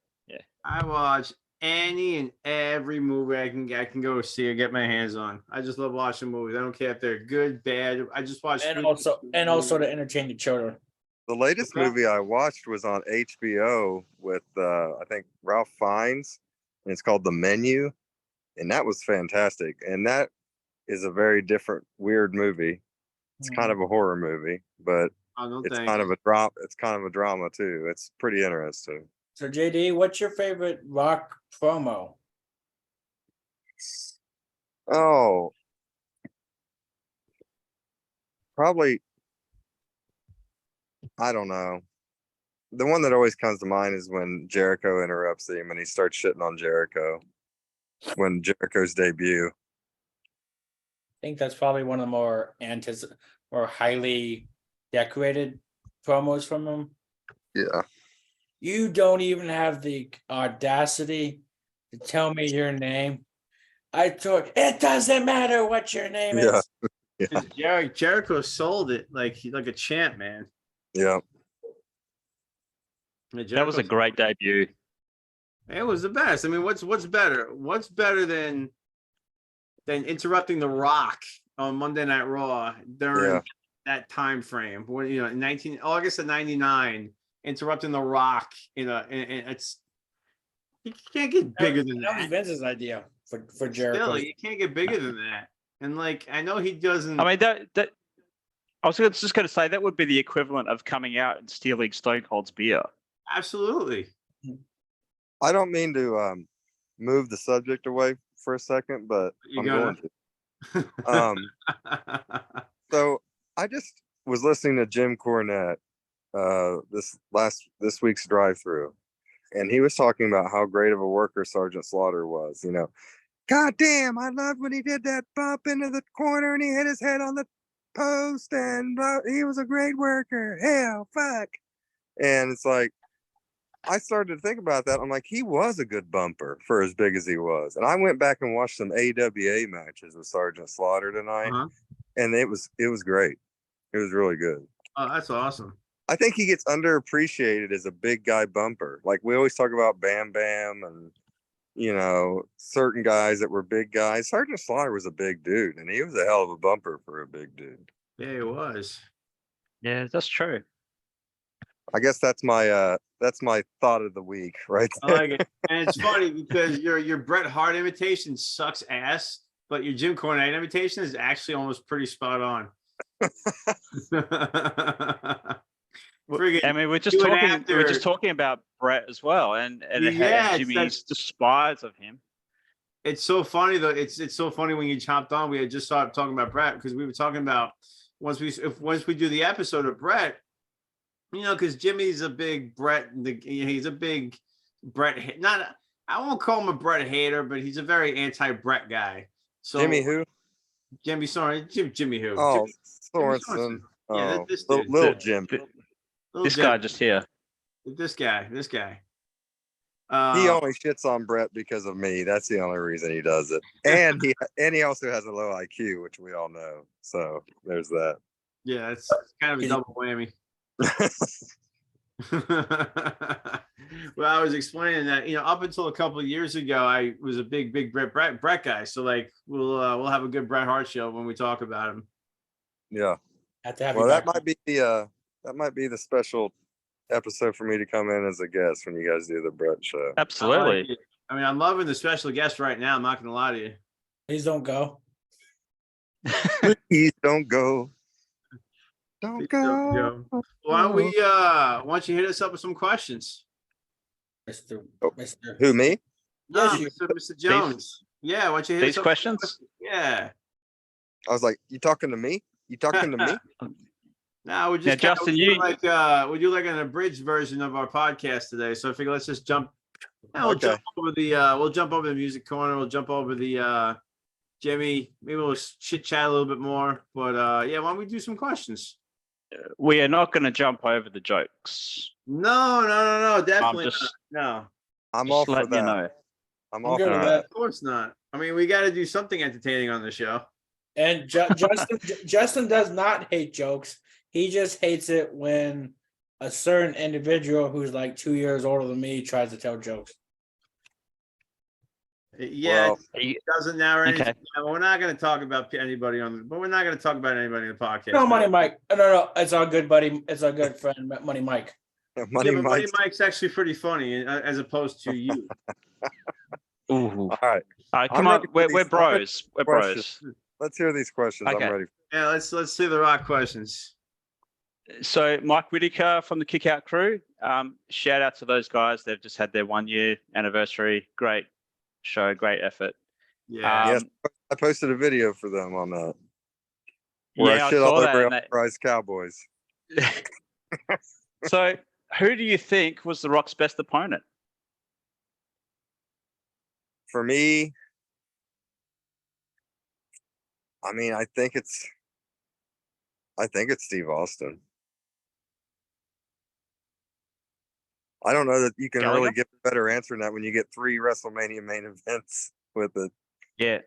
[SPEAKER 1] I watch any and every movie I can go see or get my hands on. I just love watching movies. I don't care if they're good, bad. I just watch.
[SPEAKER 2] and
[SPEAKER 1] good
[SPEAKER 2] also to
[SPEAKER 1] movies.
[SPEAKER 2] entertain the children.
[SPEAKER 4] The latest
[SPEAKER 1] Okay.
[SPEAKER 4] movie I watched was on HBO with I think Ralph Fiennes, and it's called The Menu, and that was fantastic. And that is a very different, weird movie. It's kind of a horror movie, but
[SPEAKER 1] Oh, no,
[SPEAKER 4] it's
[SPEAKER 1] thank
[SPEAKER 4] kind
[SPEAKER 1] you.
[SPEAKER 4] of a drama. It's kind of a drama too. It's pretty interesting.
[SPEAKER 2] So JD, what's your favorite rock promo?
[SPEAKER 4] Oh, probably. I don't know. The one that always comes to mind is when Jericho interrupts him and he starts shitting on Jericho. When Jericho's debut.
[SPEAKER 2] I think that's probably one of the more more highly decorated promos from him.
[SPEAKER 4] Yeah.
[SPEAKER 2] You don't even have the audacity to tell me your name. I took it doesn't matter what your name
[SPEAKER 4] Yeah.
[SPEAKER 2] is.
[SPEAKER 4] Yeah.
[SPEAKER 1] Jericho sold it like a champ, man.
[SPEAKER 4] Yeah.
[SPEAKER 1] Yeah,
[SPEAKER 3] That was a
[SPEAKER 1] Jericho-
[SPEAKER 3] great debut.
[SPEAKER 1] It was the best. I mean, what's better? What's better than interrupting The Rock on Monday Night Raw during
[SPEAKER 4] Yeah.
[SPEAKER 1] that time frame? When August of '99, interrupting The Rock. It's you can't get bigger than
[SPEAKER 2] That was
[SPEAKER 1] that.
[SPEAKER 2] Vince's idea for Jericho.
[SPEAKER 1] Still, you can't get bigger than that. And like, I know he doesn't.
[SPEAKER 3] I mean, that I was just going to say that would be the equivalent of coming out and stealing Stone Cold's beer.
[SPEAKER 1] Absolutely.
[SPEAKER 4] I don't mean to move the subject away for a second, but
[SPEAKER 1] You're
[SPEAKER 4] I'm
[SPEAKER 1] gonna.
[SPEAKER 4] going to. So I just was listening to Jim Cornette this week's drive-through, and he was talking about how great of a worker Sergeant Slaughter was. God damn, I loved when he did that bump into the corner and he hit his head on the post, and he was a great worker. Hell, fuck. And it's like, I started to think about that. I'm like, he was a good bumper for as big as he was. And I went back and watched some AWA matches with Sergeant Slaughter tonight,
[SPEAKER 1] Uh-huh.
[SPEAKER 4] and it was great. It was really good.
[SPEAKER 1] Oh, that's awesome.
[SPEAKER 4] I think he gets underappreciated as a big guy bumper. Like we always talk about Bam Bam and certain guys that were big guys. Sergeant Slaughter was a big dude, and he was a hell of a bumper for a big dude.
[SPEAKER 1] Yeah, it was.
[SPEAKER 3] Yeah, that's true.
[SPEAKER 4] I guess that's my thought of the week, right?
[SPEAKER 1] I like it. And it's funny because your Bret Hart imitation sucks ass, but your Jim Cornette imitation is actually almost pretty spot on. Friggin'
[SPEAKER 3] I mean, we're just talking about Brett as well, and
[SPEAKER 1] Yeah,
[SPEAKER 3] Jimmy's despise of him.
[SPEAKER 1] It's so funny though. It's so funny when you chopped on. We had just started talking about Brett because we were talking about once we do the episode of Brett, because Jimmy's a big Brett. He's a big Brett. Not I won't call him a Brett hater, but he's a very anti-Brett guy. So
[SPEAKER 4] Jimmy who?
[SPEAKER 1] Jimmy, sorry, Jimmy who?
[SPEAKER 4] Oh,
[SPEAKER 1] Jimmy
[SPEAKER 4] Sorensen.
[SPEAKER 1] Yeah,
[SPEAKER 4] Oh,
[SPEAKER 1] this
[SPEAKER 4] little
[SPEAKER 1] dude.
[SPEAKER 4] Jim.
[SPEAKER 1] Little
[SPEAKER 3] This
[SPEAKER 1] Jim.
[SPEAKER 3] guy just here.
[SPEAKER 1] This guy.
[SPEAKER 4] He only shits on Brett because of me. That's the only reason he does it. And he also has a low IQ, which we all know. So there's that.
[SPEAKER 1] Yeah, it's kind of a double whammy. Well, I was explaining that up until a couple of years ago, I was a big Brett guy. So like we'll have a good Bret Hart show when we talk about him.
[SPEAKER 4] Yeah.
[SPEAKER 2] Have to have
[SPEAKER 4] Well,
[SPEAKER 2] you
[SPEAKER 4] that
[SPEAKER 2] back.
[SPEAKER 4] might be the special episode for me to come in as a guest when you guys do the Brett show.
[SPEAKER 3] Absolutely.
[SPEAKER 1] I mean, I'm loving the special guest right now. I'm not gonna lie to you.
[SPEAKER 2] Please don't go.
[SPEAKER 4] Please don't go. Don't
[SPEAKER 1] Peace
[SPEAKER 4] go.
[SPEAKER 1] out, Joe. Why don't you hit us up with some questions?
[SPEAKER 2] Mr.
[SPEAKER 4] Oh,
[SPEAKER 2] Mr.
[SPEAKER 4] Who, me?
[SPEAKER 2] Yes,
[SPEAKER 1] No,
[SPEAKER 2] you.
[SPEAKER 1] Mr. Jones. Yeah, why don't you hit
[SPEAKER 3] These
[SPEAKER 1] us up with
[SPEAKER 3] questions?
[SPEAKER 1] Yeah.
[SPEAKER 4] I was like, you talking to me? You talking to me?
[SPEAKER 1] No, we're
[SPEAKER 3] Now,
[SPEAKER 1] just
[SPEAKER 3] Justin,
[SPEAKER 1] we do
[SPEAKER 3] you-
[SPEAKER 1] we do like an abridged version of our podcast today. So I figure let's just jump. Yeah, we'll
[SPEAKER 4] Okay.
[SPEAKER 1] jump over the we'll jump over the music corner. We'll jump over the Jimmy. Maybe we'll chit chat a little bit more. But yeah, why don't we do some questions?
[SPEAKER 3] We are not going to jump over the jokes.
[SPEAKER 1] No, definitely
[SPEAKER 3] just-
[SPEAKER 1] not. No,
[SPEAKER 4] I'm
[SPEAKER 3] Just
[SPEAKER 4] all for
[SPEAKER 3] letting you
[SPEAKER 4] that.
[SPEAKER 3] know.
[SPEAKER 4] I'm
[SPEAKER 2] I'm
[SPEAKER 4] all
[SPEAKER 2] good
[SPEAKER 4] for
[SPEAKER 2] with
[SPEAKER 4] that.
[SPEAKER 1] of course not. I mean, we got to do something entertaining on the show.
[SPEAKER 2] And Justin does not hate jokes. He just hates it when a certain individual who's like 2 years older than me tries to tell jokes.
[SPEAKER 1] Yeah,
[SPEAKER 4] Well,
[SPEAKER 1] it doesn't now or anything.
[SPEAKER 3] Okay.
[SPEAKER 1] Yeah, but we're not going to talk about anybody but we're not going to talk about anybody in the podcast.
[SPEAKER 2] No, Money Mike. No. It's our good buddy. It's our good friend, Money Mike.
[SPEAKER 4] Money
[SPEAKER 1] Yeah, but Money
[SPEAKER 4] Mike's.
[SPEAKER 1] Mike's actually pretty funny as opposed to you.
[SPEAKER 3] Ooh.
[SPEAKER 4] All right.
[SPEAKER 3] Come
[SPEAKER 4] I'm
[SPEAKER 3] on,
[SPEAKER 4] ready for
[SPEAKER 3] we're
[SPEAKER 4] these- I'm ready
[SPEAKER 3] bros. We're
[SPEAKER 4] questions.
[SPEAKER 3] bros.
[SPEAKER 4] Let's hear these questions.
[SPEAKER 3] Okay.
[SPEAKER 4] I'm ready.
[SPEAKER 1] Yeah, let's see the rock questions.
[SPEAKER 3] So Mike Whitaker from the Kick Out crew, shout out to those guys. They've just had their 1 year anniversary. Great show, great effort.
[SPEAKER 1] Yeah.
[SPEAKER 4] Yes. I posted a video for them on that. Where
[SPEAKER 3] Yeah,
[SPEAKER 4] I
[SPEAKER 3] I
[SPEAKER 4] shit
[SPEAKER 3] saw
[SPEAKER 4] all
[SPEAKER 3] that.
[SPEAKER 4] over
[SPEAKER 3] and
[SPEAKER 4] Enterprise Cowboys.
[SPEAKER 3] So who do you think was The Rock's best opponent?
[SPEAKER 4] For me, I mean, I think it's Steve Austin. I don't know that you can
[SPEAKER 3] Gallagher?
[SPEAKER 4] really get a better answer than that when you get 3 WrestleMania main events with it.
[SPEAKER 3] Yeah,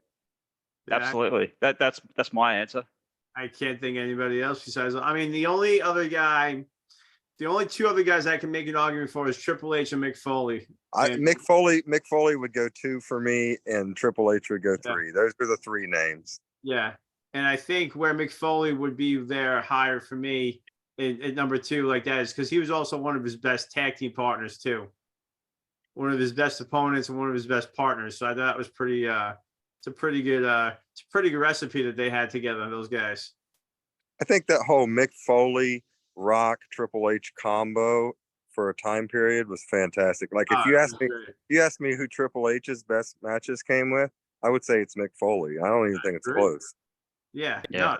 [SPEAKER 1] Yeah,
[SPEAKER 3] absolutely. That's my answer.
[SPEAKER 1] I can't think of anybody else besides. I mean, the only two other guys I can make an argument for is Triple H and Mick Foley. And-
[SPEAKER 4] Mick Foley would go 2 for me, and Triple H would go 3. Those are the 3 names.
[SPEAKER 1] Yeah, and I think where Mick Foley would be there higher for me at number 2, like that, is because he was also one of his best tag team partners too. One of his best opponents and one of his best partners. So I thought that was pretty. It's a pretty good recipe that they had together. Those guys.
[SPEAKER 4] I think that whole Mick Foley, Rock, Triple H combo for a time period was fantastic. Like if you ask me who Triple H's best matches came with, I would say it's Mick Foley. I don't even think it's
[SPEAKER 1] agree.
[SPEAKER 4] close.
[SPEAKER 1] Yeah.
[SPEAKER 3] Yeah.
[SPEAKER 1] No,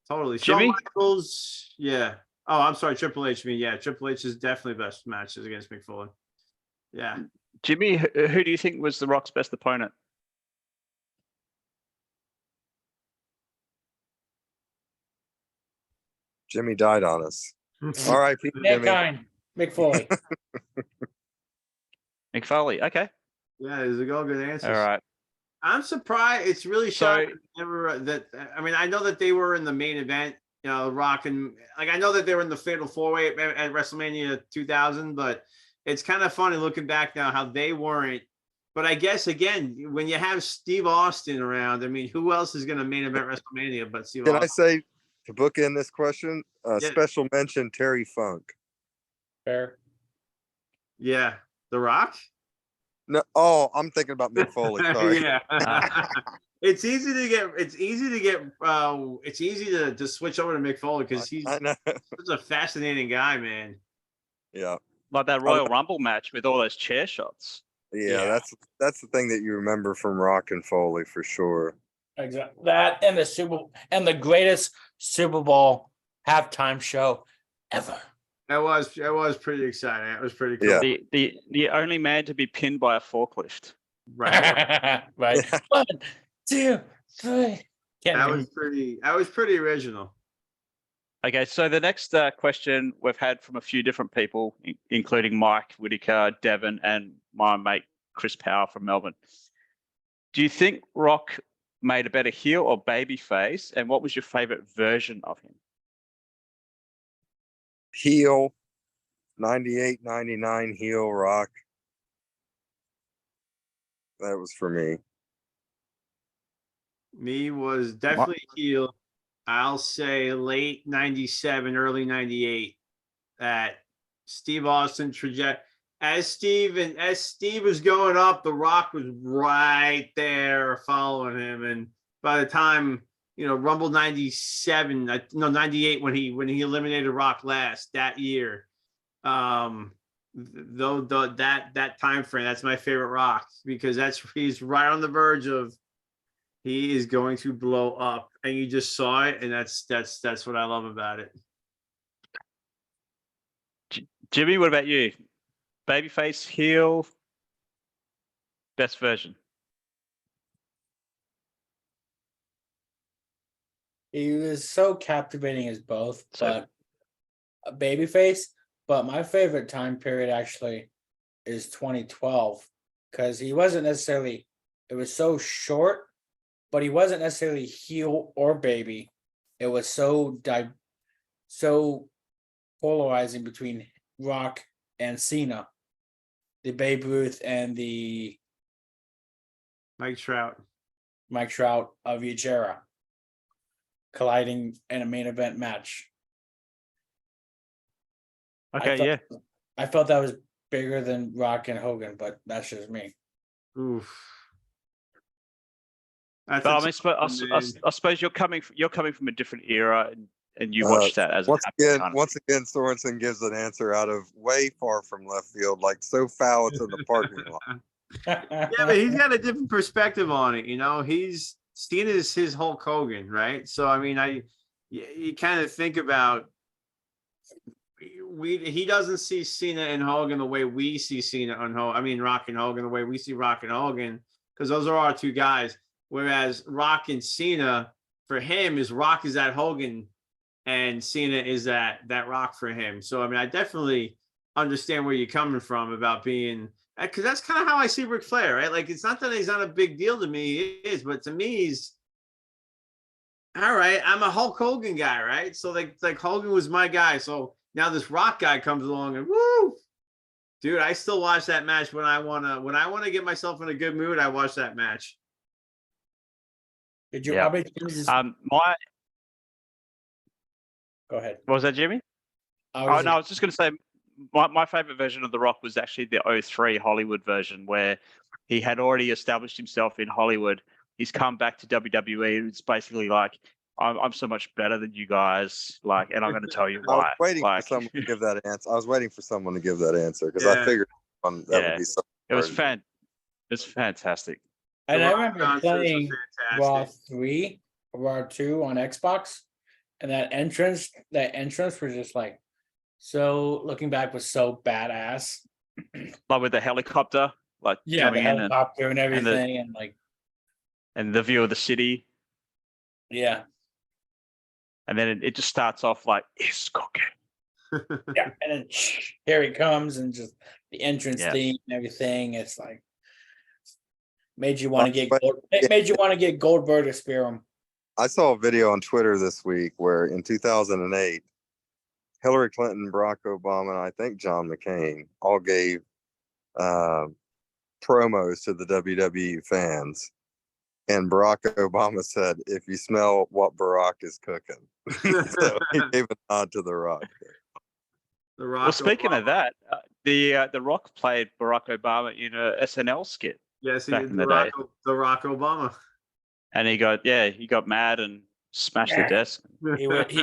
[SPEAKER 1] totally.
[SPEAKER 3] Jimmy?
[SPEAKER 1] Shawn Michaels. Yeah. Oh, I'm sorry, Triple H. Yeah, Triple H is definitely best matches against Mick Foley. Yeah.
[SPEAKER 3] Jimmy, who do you think was The Rock's best opponent?
[SPEAKER 4] Jimmy died on us. All right, Jimmy.
[SPEAKER 2] Mankind, Mick Foley.
[SPEAKER 3] Mick Foley. Okay.
[SPEAKER 1] Yeah, there's a good answer.
[SPEAKER 3] All right.
[SPEAKER 1] I'm surprised. It's really
[SPEAKER 3] So-
[SPEAKER 1] shocking. I mean, I know that they were in the main event. You know, Rock and like I know that they were in the Fatal 4-Way at WrestleMania 2000, but it's kind of funny looking back now how they weren't. But I guess again, when you have Steve Austin around, I mean, who else is going to main event WrestleMania but Steve
[SPEAKER 4] Can I
[SPEAKER 1] Austin?
[SPEAKER 4] say, to book in this question,
[SPEAKER 1] Yeah.
[SPEAKER 4] special mention Terry Funk.
[SPEAKER 2] Fair.
[SPEAKER 1] Yeah, The Rock.
[SPEAKER 4] No, I'm thinking about Mick Foley. Sorry.
[SPEAKER 1] Yeah. It's easy to switch over to Mick Foley because he's
[SPEAKER 4] I know.
[SPEAKER 1] such a fascinating guy, man.
[SPEAKER 4] Yeah.
[SPEAKER 3] Like that Royal Rumble match with all those chair shots.
[SPEAKER 4] Yeah,
[SPEAKER 2] Yeah.
[SPEAKER 4] that's the thing that you remember from Rock and Foley for sure.
[SPEAKER 2] Exactly. That and the greatest Super Bowl halftime show ever.
[SPEAKER 1] That was pretty exciting. That was pretty cool.
[SPEAKER 4] Yeah.
[SPEAKER 3] The only man to be pinned by a forklift.
[SPEAKER 1] Right.
[SPEAKER 2] Right. 1, 2, 3.
[SPEAKER 1] That was pretty original.
[SPEAKER 3] Okay, so the next question we've had from a few different people, including Mike Whitaker, Devon, and my mate Chris Power from Melbourne. Do you think Rock made a better heel or baby face? And what was your favorite version of him?
[SPEAKER 4] Heel, 98, 99 heel Rock. That was for me.
[SPEAKER 1] Me was definitely heel. I'll say late 97, early 98. That Steve Austin trajectory. As Steve was going up, The Rock was right there following him. And by the time Rumble 97, no, 98 when he eliminated Rock last that year. Though that time frame, that's my favorite Rock, because he's right on the verge of he is going to blow up, and you just saw it, and that's what I love about it.
[SPEAKER 3] Jimmy, what about you? Babyface, heel, best version.
[SPEAKER 2] He was so captivating as both,
[SPEAKER 3] So-
[SPEAKER 2] but a babyface. But my favorite time period actually is 2012, because he wasn't necessarily. It was so short, but he wasn't necessarily heel or baby. It was so polarizing between Rock and Cena, the Babe Ruth and the
[SPEAKER 1] Mike Trout
[SPEAKER 2] of each era, colliding in a main event match.
[SPEAKER 3] Okay,
[SPEAKER 2] I felt that was bigger than Rock and Hogan, but that's just me.
[SPEAKER 1] Oof.
[SPEAKER 3] But I suppose you're coming from a different era, and you watched that as
[SPEAKER 4] once
[SPEAKER 3] it happened,
[SPEAKER 4] once again, Sorensen gives an answer out of way far from left field, like so foul to the parking lot.
[SPEAKER 1] Yeah, but he's got a different perspective on it. He's seen as his Hulk Hogan, right? So I mean, you kind of think about he doesn't see Cena and Hogan the way we see Cena and Hogan. I mean, Rock and Hogan the way we see Rock and Hogan, because those are our two guys. Whereas Rock and Cena, for him, Rock is that Hogan, and Cena is that Rock for him. So I mean, I definitely understand where you're coming from about being, because that's kind of how I see Ric Flair, right? Like, it's not that he's not a big deal to me, he is, but to me, he's all right. I'm a Hulk Hogan guy, right? So like Hogan was my guy. So now this Rock guy comes along and woo, dude, I still watch that match when I wanna get myself in a good mood. I watch that match.
[SPEAKER 2] Did you?
[SPEAKER 3] Yeah.
[SPEAKER 2] Go ahead.
[SPEAKER 3] What was that, Jimmy? I was just going to say my favorite version of The Rock was actually the 03 Hollywood version, where he had already established himself in Hollywood. He's come back to WWE. It's basically like, I'm so much better than you guys, like, and I'm going to tell you why.
[SPEAKER 4] I was waiting
[SPEAKER 3] for
[SPEAKER 4] someone to give that answer. I was waiting for someone to give that answer, because
[SPEAKER 1] Yeah.
[SPEAKER 4] I figured that would be so.
[SPEAKER 3] It's fantastic.
[SPEAKER 2] And
[SPEAKER 1] The
[SPEAKER 2] I
[SPEAKER 1] Rock
[SPEAKER 2] remember
[SPEAKER 1] concerts were
[SPEAKER 2] playing Raw
[SPEAKER 1] fantastic.
[SPEAKER 2] 3 or Raw 2 on Xbox, and that entrance was just like, so looking back, was so badass.
[SPEAKER 3] Like with the helicopter, like
[SPEAKER 2] Yeah, the
[SPEAKER 3] coming in
[SPEAKER 2] helicopter and everything, and like,
[SPEAKER 3] and the view of the city.
[SPEAKER 2] yeah,
[SPEAKER 3] And then it just starts off like, it's cooking.
[SPEAKER 2] yeah, and then here he comes, and just the entrance
[SPEAKER 3] Yeah.
[SPEAKER 2] theme and everything. It's like made you want to get Goldberg to spear him.
[SPEAKER 4] I saw a video on Twitter this week where in 2008, Hillary Clinton, Barack Obama, and I think John McCain all gave promos to the WWE fans. And Barack Obama said, "If you smell what Barack is cooking." So he gave a nod to The Rock.
[SPEAKER 1] The Rock.
[SPEAKER 3] Well, speaking
[SPEAKER 1] Obama.
[SPEAKER 3] of that, the Rock played Barack Obama in a SNL skit.
[SPEAKER 1] Yes, he
[SPEAKER 3] back
[SPEAKER 1] did.
[SPEAKER 3] in
[SPEAKER 1] The
[SPEAKER 3] the day.
[SPEAKER 1] Rock Obama.
[SPEAKER 3] And he got mad and smashed the desk.
[SPEAKER 2] He like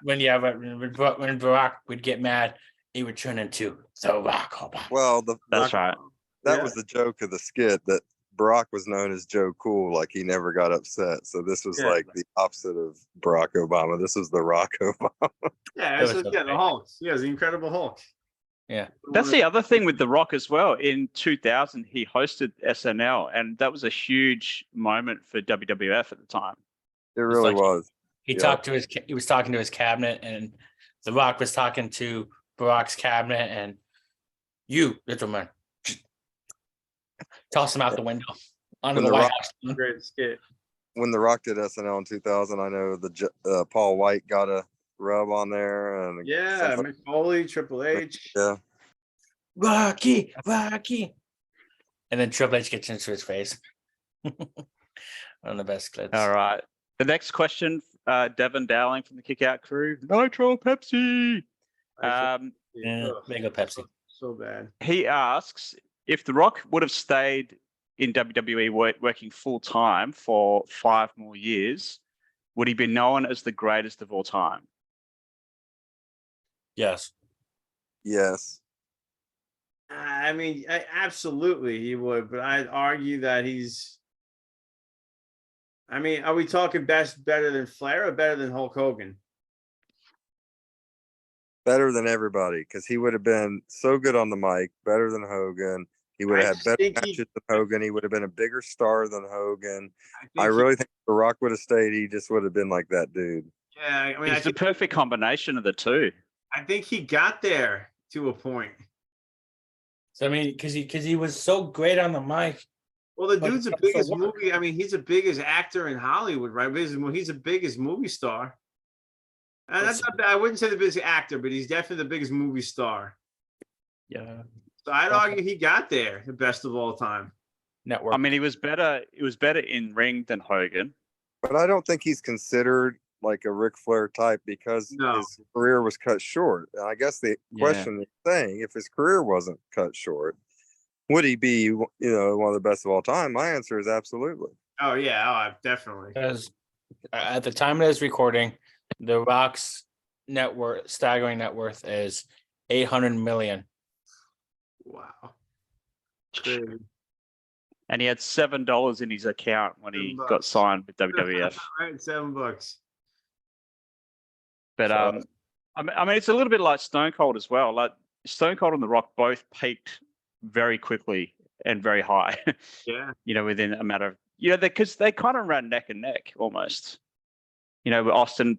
[SPEAKER 2] when Barack would get mad, he would turn into the Rock Obama.
[SPEAKER 4] Well,
[SPEAKER 3] That's right.
[SPEAKER 4] that was the joke of the skit, that Barack was known as Joe Cool, like he never got upset. So this was like the opposite of Barack Obama. This was the Rock Obama.
[SPEAKER 1] Yeah, the Hulk. Yeah, the Incredible Hulk.
[SPEAKER 2] Yeah.
[SPEAKER 3] That's the other thing with The Rock as well. In 2000, he hosted SNL, and that was a huge moment for WWF at the time.
[SPEAKER 4] It really was.
[SPEAKER 2] He was talking to his cabinet, and The Rock was talking to Barack's cabinet, and you, little man, toss him out the window onto the White House.
[SPEAKER 1] Great skit.
[SPEAKER 4] When The Rock did SNL in 2000, I know the Paul White got a rub on there, and
[SPEAKER 1] Mick Foley, Triple H.
[SPEAKER 4] Yeah.
[SPEAKER 2] Rocky, and then Triple H gets into his face. One of the best clips.
[SPEAKER 3] All right. The next question, Devin Dowling from the Kickout crew. Nitro Pepsi.
[SPEAKER 2] Mega Pepsi.
[SPEAKER 1] So bad.
[SPEAKER 3] He asks, if The Rock would have stayed in WWE working full time for 5 more years, would he be known as the greatest of all time?
[SPEAKER 2] Yes.
[SPEAKER 4] Yes.
[SPEAKER 1] I mean, absolutely he would, but I'd argue that he's. I mean, are we talking better than Flair or better than Hulk Hogan?
[SPEAKER 4] Better than everybody, because he would have been so good on the mic, better than Hogan. He would
[SPEAKER 1] I
[SPEAKER 4] have had better
[SPEAKER 1] think
[SPEAKER 4] matches than Hogan. He would have been a bigger star than Hogan. I
[SPEAKER 1] think
[SPEAKER 4] really think if The Rock would have stayed, he just would have been like that dude.
[SPEAKER 1] yeah, I mean,
[SPEAKER 3] He's the perfect combination of the two.
[SPEAKER 1] I think he got there to a point.
[SPEAKER 2] So I mean, because he was so great on the mic.
[SPEAKER 1] Well, the
[SPEAKER 2] But
[SPEAKER 1] dude's the
[SPEAKER 2] it's also
[SPEAKER 1] biggest
[SPEAKER 2] work.
[SPEAKER 1] movie. I mean, he's the biggest actor in Hollywood, right? He's the biggest movie star. And that's not bad. I wouldn't say the biggest actor, but he's definitely the biggest movie star.
[SPEAKER 2] Yeah.
[SPEAKER 1] So I'd argue he got there, the best of all time.
[SPEAKER 2] Network.
[SPEAKER 3] I mean, he was better in ring than Hogan.
[SPEAKER 4] But I don't think he's considered like a Ric Flair type because
[SPEAKER 1] No.
[SPEAKER 4] his career was cut short. And I guess the question is saying, if his career wasn't cut short, would he be, one of the best of all time? My answer is absolutely.
[SPEAKER 1] Oh yeah, definitely.
[SPEAKER 2] Because at the time of this recording, The Rock's staggering net worth is 800 million.
[SPEAKER 1] Wow. Crazy.
[SPEAKER 3] And he had $7 in his account when he got signed with WWF.
[SPEAKER 1] Right, $7.
[SPEAKER 3] But I mean, it's a little bit like Stone Cold as well. Like Stone Cold and The Rock both peaked very quickly and very high.
[SPEAKER 1] Yeah.
[SPEAKER 3] Within a matter of because they kind of ran neck and neck almost. With Austin,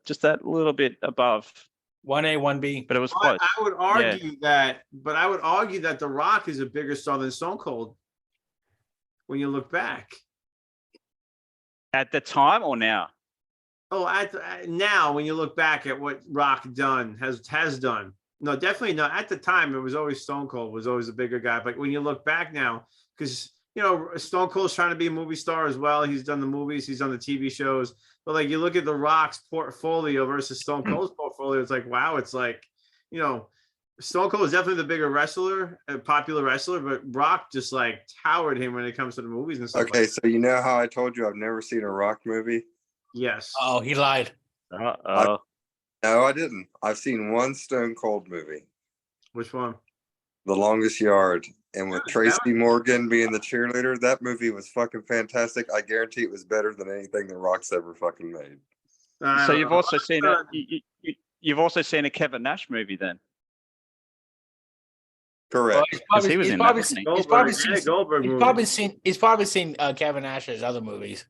[SPEAKER 3] just that little bit above
[SPEAKER 2] 1A, 1B.
[SPEAKER 3] but it was close.
[SPEAKER 1] I would argue that The Rock is a bigger star than Stone Cold when you look back.
[SPEAKER 3] At the time or now?
[SPEAKER 1] Oh, now when you look back at what Rock has done. No, definitely not. At the time, it was always Stone Cold was always a bigger guy. But when you look back now, because Stone Cold's trying to be a movie star as well. He's done the movies, he's done the TV shows. But like you look at The Rock's portfolio versus Stone Cold's portfolio, it's like wow, it's like Stone Cold is definitely the bigger wrestler, a popular wrestler, but Rock just like towered him when it comes to the movies and stuff.
[SPEAKER 4] Okay, so you know how I told you I've never seen a Rock movie?
[SPEAKER 1] Yes.
[SPEAKER 2] Oh, he lied.
[SPEAKER 3] Uh-oh.
[SPEAKER 4] No, I didn't. I've seen one Stone Cold movie,
[SPEAKER 1] Which one?
[SPEAKER 4] The Longest Yard. And with Tracy Morgan being the cheerleader, that movie was fucking fantastic. I guarantee it was better than anything that Rock's ever fucking made.
[SPEAKER 3] So you've also seen you've also seen a Kevin Nash movie then?
[SPEAKER 4] Correct.
[SPEAKER 2] Well,
[SPEAKER 3] He's
[SPEAKER 2] probably seen Kevin Nash's other movies.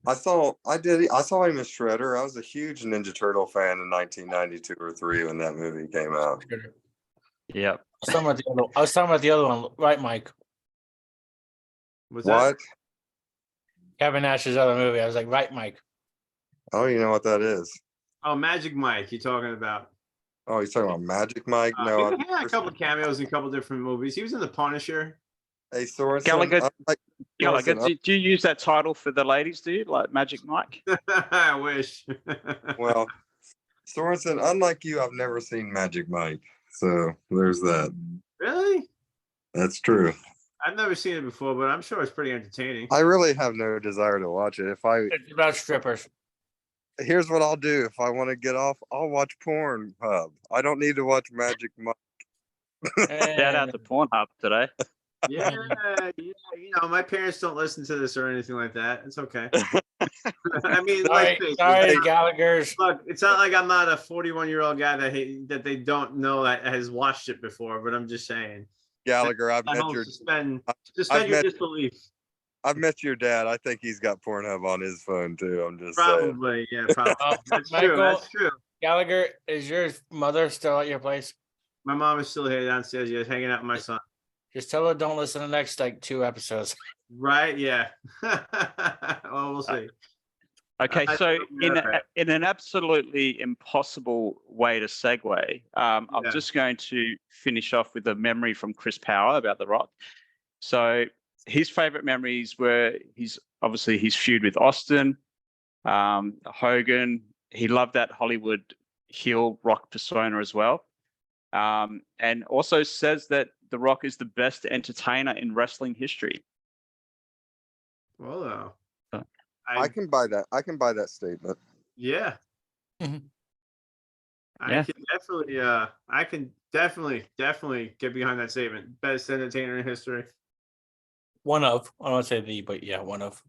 [SPEAKER 4] I saw him as Shredder. I was a huge Ninja Turtle fan in 1992 or 3 when that movie came out.
[SPEAKER 3] Yep.
[SPEAKER 2] I was talking about the other one, right, Mike?
[SPEAKER 4] What?
[SPEAKER 2] Kevin Nash's other movie. I was like, right, Mike.
[SPEAKER 4] Oh, you know what that is?
[SPEAKER 1] Oh, Magic Mike, you're talking about.
[SPEAKER 4] Oh, he's talking about Magic Mike? No.
[SPEAKER 1] He had a couple of cameos in a couple of different movies. He was in The Punisher.
[SPEAKER 4] Hey, Sorensen.
[SPEAKER 3] Gallagher, do you use that title for the ladies, do you? Like Magic Mike?
[SPEAKER 1] I wish.
[SPEAKER 4] Well, Sorensen, unlike you, I've never seen Magic Mike. So there's that.
[SPEAKER 1] Really?
[SPEAKER 4] That's true.
[SPEAKER 1] I've never seen it before, but I'm sure it's pretty entertaining.
[SPEAKER 4] I really have no desire to watch it.
[SPEAKER 2] It's about strippers.
[SPEAKER 4] Here's what I'll do. If I want to get off, I'll watch Pornhub. I don't need to watch Magic Mike.
[SPEAKER 3] Shout out to Pornhub today.
[SPEAKER 1] Yeah, my parents don't listen to this or anything like that. It's okay. I mean,
[SPEAKER 2] sorry, Gallagher's.
[SPEAKER 1] Look, it's not like I'm not a 41-year-old guy that they don't know that has watched it before, but I'm just saying.
[SPEAKER 4] Gallagher, I've met your
[SPEAKER 1] disbelief.
[SPEAKER 4] I've met your dad. I think he's got Pornhub on his phone too. I'm just
[SPEAKER 1] probably,
[SPEAKER 4] saying.
[SPEAKER 1] Yeah, probably. That's
[SPEAKER 2] Michael,
[SPEAKER 1] true. That's true.
[SPEAKER 2] Gallagher, is your mother still at your place?
[SPEAKER 1] My mom is still here downstairs. Yeah, hanging out with my son.
[SPEAKER 2] Just tell her don't listen to the next 2 episodes.
[SPEAKER 1] Right? Yeah. Well, we'll see.
[SPEAKER 3] Okay, so in an absolutely impossible way to segue, I'm just going to finish off with a memory from Chris Power about The Rock. So his favorite memories were his feud with Austin, Hogan. He loved that Hollywood heel Rock persona as well, and also says that The Rock is the best entertainer in wrestling history.
[SPEAKER 1] Well,
[SPEAKER 4] I can buy that. I can buy that statement.
[SPEAKER 1] Yeah.
[SPEAKER 2] Mhm.
[SPEAKER 3] Yeah.
[SPEAKER 1] I can definitely get behind that statement. Best entertainer in history.
[SPEAKER 2] One of, I don't want to say the, but yeah, one of.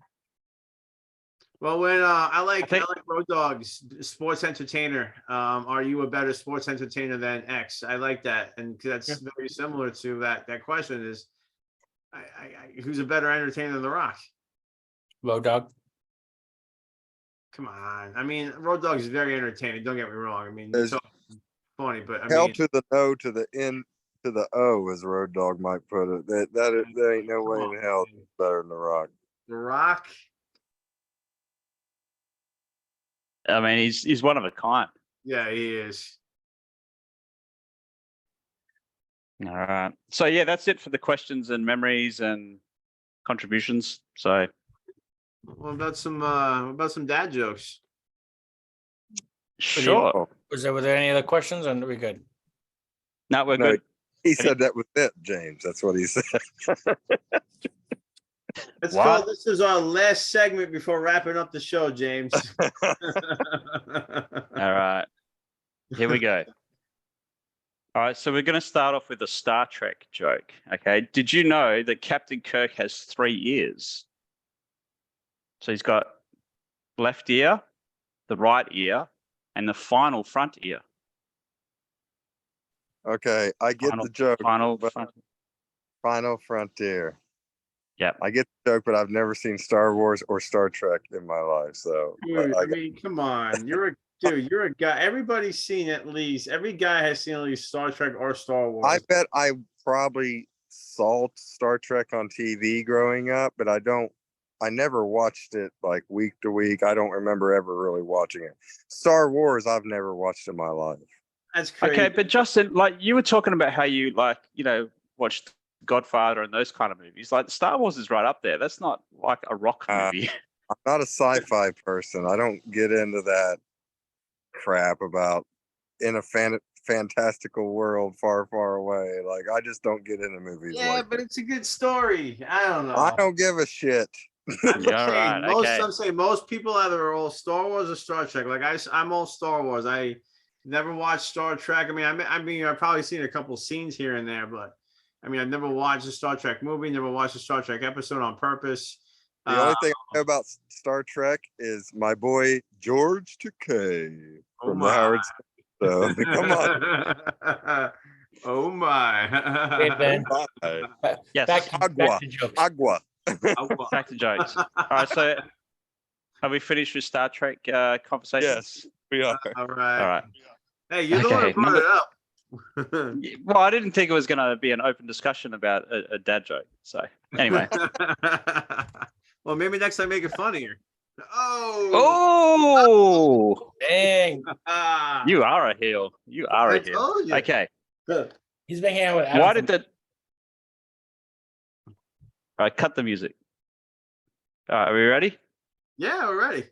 [SPEAKER 1] Well, when I like
[SPEAKER 3] think-
[SPEAKER 1] Road Dogs, sports entertainer. Are you a better sports entertainer than X? I like that, and that's very similar to that question. Is who's a better entertainer than The Rock?
[SPEAKER 2] Road Dog.
[SPEAKER 1] Come on, I mean, Road Dogs is very entertaining. Don't get me wrong. I mean,
[SPEAKER 4] There's
[SPEAKER 1] it's all funny, but I
[SPEAKER 4] Hell
[SPEAKER 1] mean,
[SPEAKER 4] to the no to the N to the O, as Road Dog might put it. There ain't no way
[SPEAKER 1] come
[SPEAKER 4] in hell
[SPEAKER 1] on,
[SPEAKER 4] it's better than The Rock.
[SPEAKER 1] The Rock.
[SPEAKER 3] I mean, he's one of a kind.
[SPEAKER 1] Yeah, he is.
[SPEAKER 3] All right. So yeah, that's it for the questions and memories and contributions. So
[SPEAKER 1] What about some dad jokes?
[SPEAKER 3] sure.
[SPEAKER 2] Were there any other questions, and are we good?
[SPEAKER 3] No, we're
[SPEAKER 4] No,
[SPEAKER 3] good.
[SPEAKER 4] He said that was it, James. That's what he said.
[SPEAKER 1] Let's
[SPEAKER 3] What?
[SPEAKER 1] call this is our last segment before wrapping up the show, James.
[SPEAKER 3] All right. Here we go. All right, so we're going to start off with a Star Trek joke. Okay. Did you know that Captain Kirk has 3 ears? So he's got left ear, the right ear, and the final front ear.
[SPEAKER 4] Okay, I get the joke.
[SPEAKER 3] Final
[SPEAKER 4] but
[SPEAKER 3] front.
[SPEAKER 4] Final Frontier.
[SPEAKER 3] Yep.
[SPEAKER 4] I get the joke, but I've never seen Star Wars or Star Trek in my life. So
[SPEAKER 1] Dude, I mean, come on. You're a guy. Everybody's seen every guy has seen at least Star Trek or Star Wars.
[SPEAKER 4] I bet I probably saw Star Trek on TV growing up, but I never watched it like week to week. I don't remember ever really watching it. Star Wars, I've never watched in my life.
[SPEAKER 1] That's crazy.
[SPEAKER 3] Okay, but Justin, like you were talking about how you watched Godfather and those kind of movies. Like Star Wars is right up there. That's not like a rock movie.
[SPEAKER 4] I'm not a sci-fi person. I don't get into that crap about in a fantastical world far, far away. Like I just don't get into movies.
[SPEAKER 1] Yeah,
[SPEAKER 4] like
[SPEAKER 1] but
[SPEAKER 4] that.
[SPEAKER 1] it's a good story. I don't know.
[SPEAKER 4] I don't give a shit.
[SPEAKER 1] I'm just
[SPEAKER 3] Yeah,
[SPEAKER 1] saying,
[SPEAKER 3] right, okay.
[SPEAKER 1] I'm saying most people either are all Star Wars or Star Trek. Like I'm all Star Wars. I never watched Star Trek. I mean, I've probably seen a couple scenes here and there, but I mean, I've never watched a Star Trek movie, never watched a Star Trek episode on purpose.
[SPEAKER 4] The only thing I know about Star Trek is my boy George Takei from the Howard Stern. So, come on.
[SPEAKER 1] Oh my.
[SPEAKER 2] Wait, Ben.
[SPEAKER 3] Yes.
[SPEAKER 2] Back to jokes.
[SPEAKER 4] Agua.
[SPEAKER 3] Back to jokes. All right, so are we finished with Star Trek conversations?
[SPEAKER 4] Yes, we are.
[SPEAKER 1] All right.
[SPEAKER 3] All right.
[SPEAKER 1] Hey, you're the one who brought it up.
[SPEAKER 3] Well, I didn't think it was going to be an open discussion about a dad joke. So anyway.
[SPEAKER 1] Well, maybe next time make it funnier.
[SPEAKER 3] Oh,
[SPEAKER 2] Dang.
[SPEAKER 3] you are a heel. You are
[SPEAKER 1] I
[SPEAKER 3] a heel.
[SPEAKER 1] told you.
[SPEAKER 3] Okay.
[SPEAKER 2] He's been hanging out with Adam.
[SPEAKER 3] Why did the... All right, cut the music. All right, are we ready?
[SPEAKER 1] Yeah, we're ready.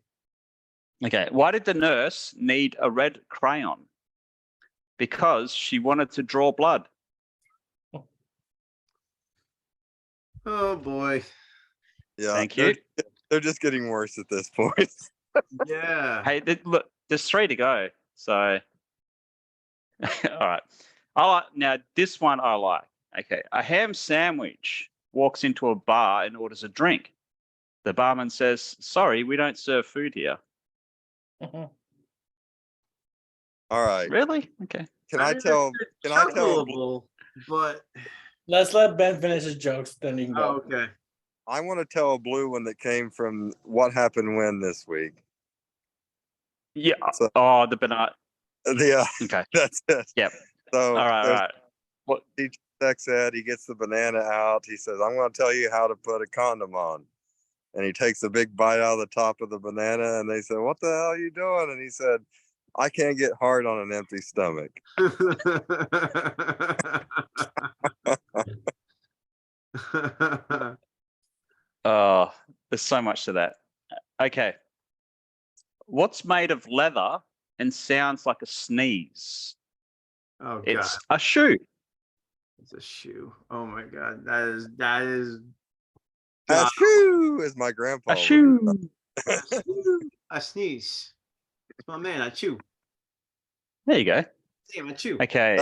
[SPEAKER 3] Okay. Why did the nurse need a red crayon? Because she wanted to draw blood.
[SPEAKER 1] Oh boy.
[SPEAKER 4] Yeah.
[SPEAKER 3] Thank you.
[SPEAKER 4] They're just getting worse at this point.
[SPEAKER 1] Yeah.
[SPEAKER 3] Hey, look, there's 3 to go. So, all right. Now, this one I like. Okay. A ham sandwich walks into a bar and orders a drink. The barman says, "Sorry, we don't serve food here."
[SPEAKER 4] All right.
[SPEAKER 3] Really? Okay.
[SPEAKER 4] Can I tell?
[SPEAKER 1] Chuckleable, but
[SPEAKER 2] Let's let Ben finish his jokes, then you can go.
[SPEAKER 1] oh, okay.
[SPEAKER 4] I want to tell a blue one that came from What Happened When this week.
[SPEAKER 3] Yeah.
[SPEAKER 4] So-
[SPEAKER 3] Oh, the banana.
[SPEAKER 4] Yeah,
[SPEAKER 3] Okay.
[SPEAKER 4] that's it.
[SPEAKER 3] Yep.
[SPEAKER 4] So
[SPEAKER 3] All right. All
[SPEAKER 4] there's
[SPEAKER 3] right. What?
[SPEAKER 4] teacher sex ed. He gets the banana out. He says, "I'm going to tell you how to put a condom on." And he takes a big bite out of the top of the banana. And they said, "What the hell are you doing?" And he said, "I can't get hard on an empty stomach."
[SPEAKER 3] Oh, there's so much to that. Okay. What's made of leather and sounds like a sneeze?
[SPEAKER 1] Oh god,
[SPEAKER 3] It's a shoe.
[SPEAKER 1] it's a shoe. Oh my god, that is.
[SPEAKER 4] A shoe, as my grandpa.
[SPEAKER 3] A shoe.
[SPEAKER 1] I sneeze. It's my man. I chew.
[SPEAKER 3] There you go.
[SPEAKER 1] Damn, I chew.
[SPEAKER 3] Okay.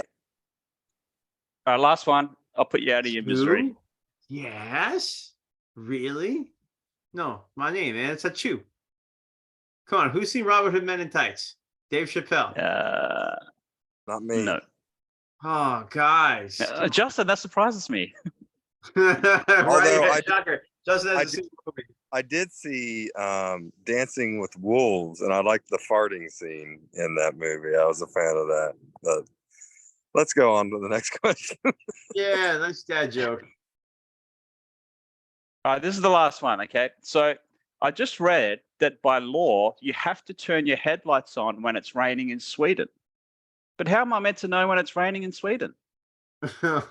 [SPEAKER 3] All right, last one. I'll put you out of your misery.
[SPEAKER 1] Chew? Yes. Really? No, my name, man. It's a chew. Come on, who's seen Robin Hood Men in Tights? Dave Chappelle.
[SPEAKER 4] Not me.
[SPEAKER 3] No.
[SPEAKER 1] Oh, guys.
[SPEAKER 3] Justin, that surprises me.
[SPEAKER 1] Right, shocker. Justin hasn't seen the movie.
[SPEAKER 4] I did see Dancing with Wolves, and I liked the farting scene in that movie. I was a fan of that. But let's go on to the next question.
[SPEAKER 1] Yeah, nice dad joke.
[SPEAKER 3] All right, this is the last one. Okay. So I just read that by law, you have to turn your headlights on when it's raining in Sweden. But how am I meant to know when it's raining in Sweden?
[SPEAKER 1] Again,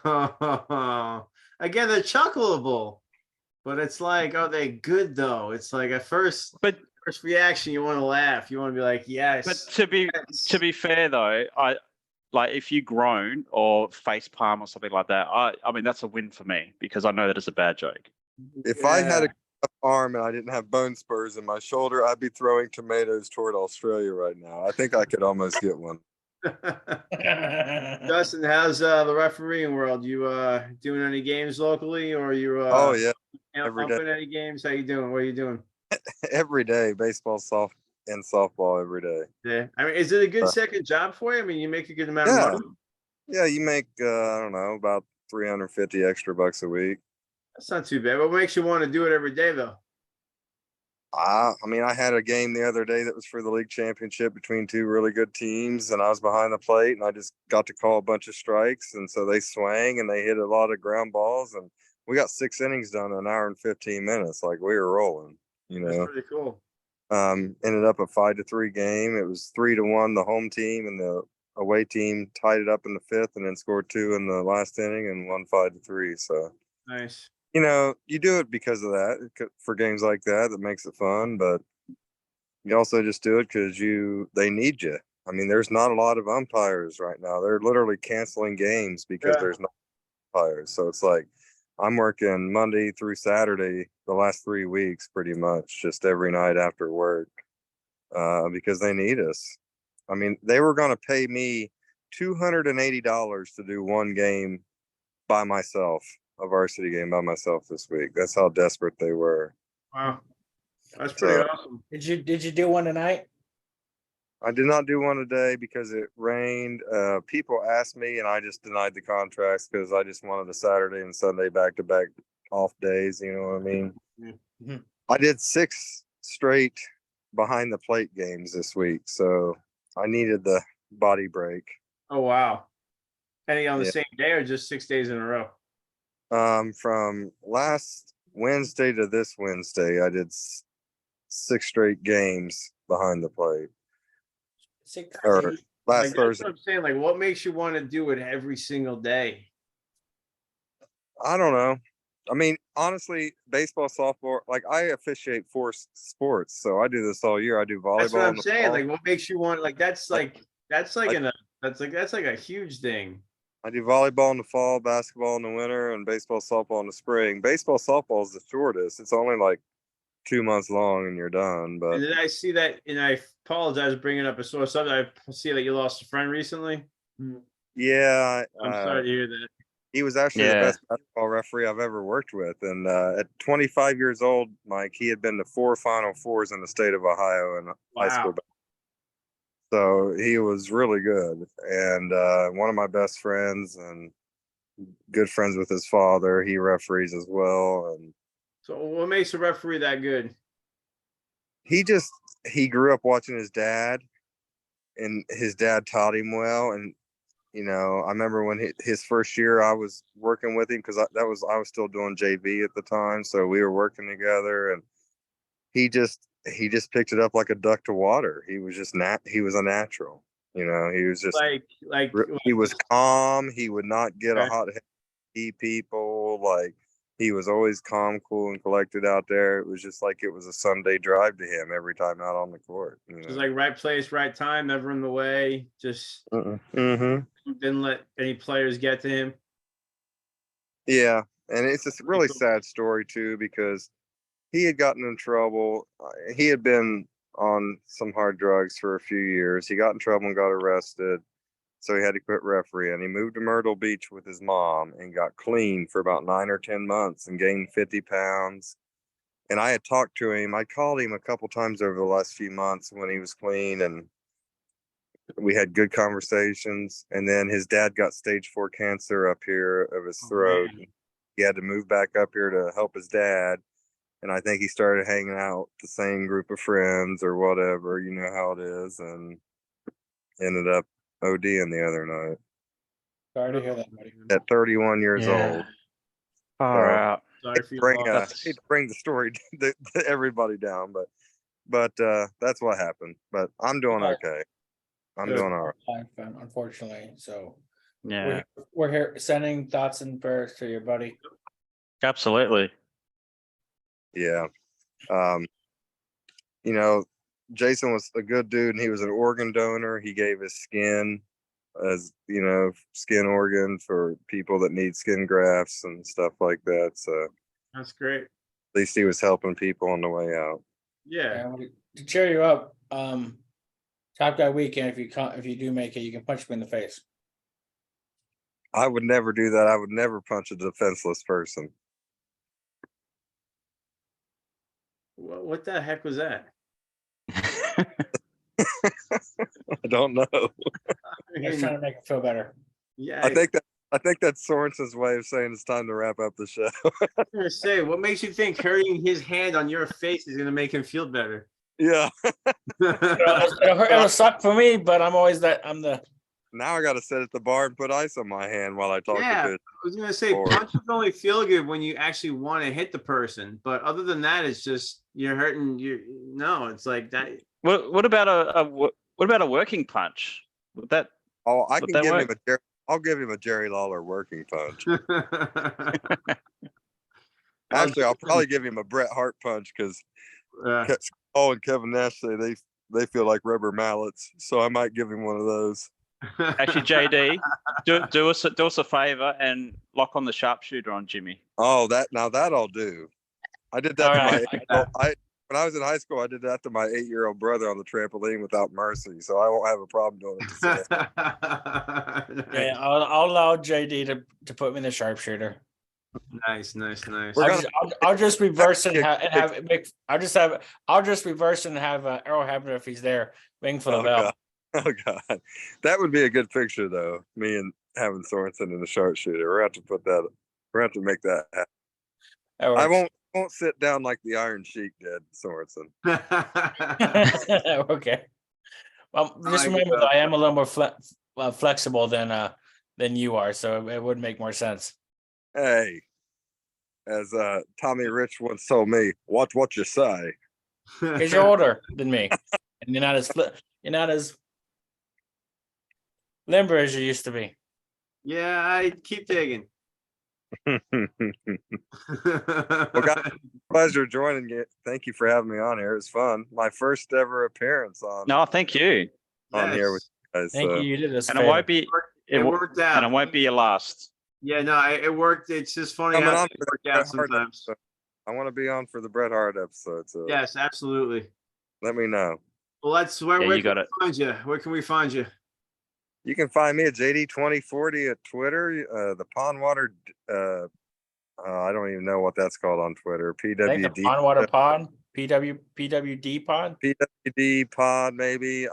[SPEAKER 1] they're chuckleable, but it's like, are they good though? It's like at first reaction, you want to laugh. You want to be like, yes.
[SPEAKER 3] But to be fair though, I like if you groan or face palm or something like that, I mean that's a win for me because I know that it's a bad joke.
[SPEAKER 4] If I had a arm and I didn't have bone spurs in my shoulder, I'd be throwing tomatoes toward Australia right now. I think I could almost get one.
[SPEAKER 1] Justin, how's the refereeing world? You doing any games locally, or you
[SPEAKER 4] Oh yeah, every day.
[SPEAKER 1] Any games? How you doing? What are you doing?
[SPEAKER 4] Every day, baseball, softball every day.
[SPEAKER 1] Yeah, I mean, is it a good second job for you? I mean, you make a good amount of money.
[SPEAKER 4] Yeah, you make I don't know, about $350 extra a week.
[SPEAKER 1] That's not too bad. What makes you want to do it every day, though?
[SPEAKER 4] I mean, I had a game the other day that was for the league championship between two really good teams, and I was behind the plate, and I just got to call a bunch of strikes, and so they swang and they hit a lot of ground balls, and we got 6 innings done in an hour and 15 minutes. Like we were rolling, you know.
[SPEAKER 1] That's pretty cool.
[SPEAKER 4] Ended up a 5-3 game. It was 3-1 the home team, and the away team tied it up in the 5th, and then scored 2 in the last inning and won 5-3. So
[SPEAKER 1] nice.
[SPEAKER 4] You know, you do it because of that, for games like that makes it fun, but you also just do it because they need you. I mean, there's not a lot of umpires right now. They're literally canceling games because there's no umpires. So it's like I'm working Monday through Saturday the last 3 weeks, pretty much just every night after work, because they need us. I mean, they were going to pay me $280 to do one game by myself. A varsity game by myself this week. That's how desperate they were.
[SPEAKER 1] Wow, that's pretty awesome.
[SPEAKER 2] Did you do one tonight?
[SPEAKER 4] I did not do one today because it rained. People asked me, and I just denied the contracts because I just wanted a Saturday and Sunday back-to-back off days. You know what I mean?
[SPEAKER 1] Mm-hmm.
[SPEAKER 4] I did 6 straight behind the plate games this week, so I needed the body break.
[SPEAKER 1] Oh wow! Any on the same day or just 6 days in a row?
[SPEAKER 4] From last Wednesday to this Wednesday, I did 6 straight games behind the plate. Or last Thursday.
[SPEAKER 1] That's what I'm saying. Like, what makes you want to do it every single day?
[SPEAKER 4] I don't know. I mean, honestly, baseball, softball, like I officiate 4 sports, so I do this all year. I do volleyball.
[SPEAKER 1] That's what I'm saying. Like, what makes you want? Like, that's like a huge thing.
[SPEAKER 4] I do volleyball in the fall, basketball in the winter, and baseball, softball in the spring. Baseball, softball is the shortest. It's only like 2 months long and you're done. But
[SPEAKER 1] and then I see that, and I apologize for bringing up a sore subject. I see that you lost a friend recently.
[SPEAKER 4] Yeah.
[SPEAKER 1] I'm sorry to hear that.
[SPEAKER 4] He was actually the best basketball referee I've ever worked with. And at 25 years old, Mike, he had been to 4 Final Fours in the state of Ohio in high school. So he was really good, and one of my best friends, and good friends with his father. He referees as well. And
[SPEAKER 1] so, what makes a referee that good?
[SPEAKER 4] He grew up watching his dad, and his dad taught him well. And you know, I remember when his first year, I was working with him because I was still doing JV at the time, so we were working together, and he just picked it up like a duck to water. He was just he was a natural, you know. He was just like he was calm. He would not get a hot head people. Like he was always calm, cool, and collected out there. It was just like it was a Sunday drive to him every time out on the court. You know?
[SPEAKER 1] Just like right place, right time, never in the way. Just didn't let any players get to him.
[SPEAKER 4] Yeah, and it's a really sad story too because he had gotten in trouble. He had been on some hard drugs for a few years. He got in trouble and got arrested. So he had to quit refereeing. He moved to Myrtle Beach with his mom and got clean for about 9 or 10 months and gained 50 pounds. And I had talked to him. I called him a couple times over the last few months when he was clean, and we had good conversations. And then his dad got stage 4 cancer up here of his throat.
[SPEAKER 1] man.
[SPEAKER 4] He had to move back up here to help his dad. And I think he started hanging out with the same group of friends or whatever, you know how it is, and ended up ODing the other night
[SPEAKER 2] Sorry to hear that, buddy.
[SPEAKER 4] at 31 years old.
[SPEAKER 3] Far
[SPEAKER 4] So,
[SPEAKER 3] out.
[SPEAKER 1] Sorry for your
[SPEAKER 4] Bring,
[SPEAKER 1] loss.
[SPEAKER 4] hate to bring the story to everybody down, but that's what happened. But I'm doing
[SPEAKER 2] Yeah.
[SPEAKER 4] okay. I'm
[SPEAKER 2] There's
[SPEAKER 4] doing all right.
[SPEAKER 2] no time frame, unfortunately. So
[SPEAKER 3] Yeah,
[SPEAKER 2] we're here sending thoughts and prayers to your buddy.
[SPEAKER 3] absolutely.
[SPEAKER 4] Yeah. You know, Jason was a good dude, and he was an organ donor. He gave his skin as, you know, skin organ for people that need skin grafts and stuff like that. So at
[SPEAKER 1] That's great.
[SPEAKER 4] least he was helping people on the way out.
[SPEAKER 1] Yeah.
[SPEAKER 2] And to cheer you up, Top Guy weekend, if you do make it, you can punch me in the face.
[SPEAKER 4] I would never do that. I would never punch a defenseless person.
[SPEAKER 1] What the heck was that?
[SPEAKER 4] I don't know.
[SPEAKER 1] I
[SPEAKER 2] I'm just trying to make it feel better.
[SPEAKER 1] yeah,
[SPEAKER 4] I think that's Sorensen's way of saying it's time to wrap up the show.
[SPEAKER 1] I was gonna say, what makes you think hurting his hand on your face is gonna make him feel better?
[SPEAKER 4] Yeah.
[SPEAKER 2] It'll suck for me, but I'm the
[SPEAKER 4] Now I got to sit at the bar and put ice on my hand while I talk
[SPEAKER 1] Yeah.
[SPEAKER 4] to
[SPEAKER 1] I
[SPEAKER 4] bitch.
[SPEAKER 1] was gonna say
[SPEAKER 4] Or-
[SPEAKER 1] punches only feel good when you actually want to hit the person, but other than that, it's just you're hurting. It's like that.
[SPEAKER 3] What about a working punch? Would that
[SPEAKER 4] Oh, I
[SPEAKER 3] Would
[SPEAKER 4] can
[SPEAKER 3] that
[SPEAKER 4] give
[SPEAKER 3] work?
[SPEAKER 4] him I'll give him a Jerry Lawler working punch. Actually, I'll probably give him a Bret Hart punch because Paul and Kevin Nash say they feel like rubber mallets. So I might give him one of those.
[SPEAKER 3] actually, JD, do us a favor and lock on the sharpshooter on Jimmy.
[SPEAKER 4] Oh, that I'll do. I did that
[SPEAKER 2] All
[SPEAKER 4] to
[SPEAKER 2] right.
[SPEAKER 4] when I was in high school. I did that to my 8-year-old brother on the trampoline without mercy. So I won't have a problem doing it. To Sam.
[SPEAKER 2] yeah. I'll allow JD to put me in the sharpshooter.
[SPEAKER 1] Nice.
[SPEAKER 2] I'll just reverse and have I'll just reverse and have Arrow Habner if he's there. Ring for the bell.
[SPEAKER 4] God. Oh God, that would be a good picture though. Me and having Sorensen in the sharpshooter. We're going to put that. We're going to make that happen.
[SPEAKER 2] That
[SPEAKER 4] I
[SPEAKER 2] works.
[SPEAKER 4] won't sit down like the Iron Sheik did, Sorensen.
[SPEAKER 2] Okay. Well, just
[SPEAKER 1] like
[SPEAKER 2] remember
[SPEAKER 1] it,
[SPEAKER 2] that I am a little more flexible than you are, so it would make more sense.
[SPEAKER 4] Hey, as Tommy Rich once told me, watch what you say.
[SPEAKER 2] Because you're older than me, and you're not as limber as you used to be.
[SPEAKER 1] Yeah, I keep digging.
[SPEAKER 4] Well, guys, pleasure joining you. Thank you for having me on here. It was fun. My first ever appearance on
[SPEAKER 3] No, thank you,
[SPEAKER 4] here with you guys.
[SPEAKER 2] Thank you. You did us.
[SPEAKER 3] and it won't be
[SPEAKER 1] It worked out.
[SPEAKER 3] and it won't be your last.
[SPEAKER 1] Yeah, no, it worked. It's just funny
[SPEAKER 4] Coming
[SPEAKER 1] how
[SPEAKER 4] on
[SPEAKER 1] it
[SPEAKER 4] for the
[SPEAKER 1] worked
[SPEAKER 4] Bret
[SPEAKER 1] out
[SPEAKER 4] Hart
[SPEAKER 1] sometimes.
[SPEAKER 4] episode. I want to be on for the Bret Hart episode. So
[SPEAKER 1] Yes, absolutely.
[SPEAKER 4] let me know.
[SPEAKER 1] Well, that's where
[SPEAKER 3] Yeah,
[SPEAKER 1] we
[SPEAKER 3] you got
[SPEAKER 1] can
[SPEAKER 3] it.
[SPEAKER 1] find you. Where can we find you?
[SPEAKER 4] You can find me at JD2040 at Twitter. The Pondwater. I don't even know what that's called on Twitter.
[SPEAKER 2] I think the
[SPEAKER 4] PWD.
[SPEAKER 2] Pondwater Pod, PWD Pod.
[SPEAKER 4] PWD Pod, maybe.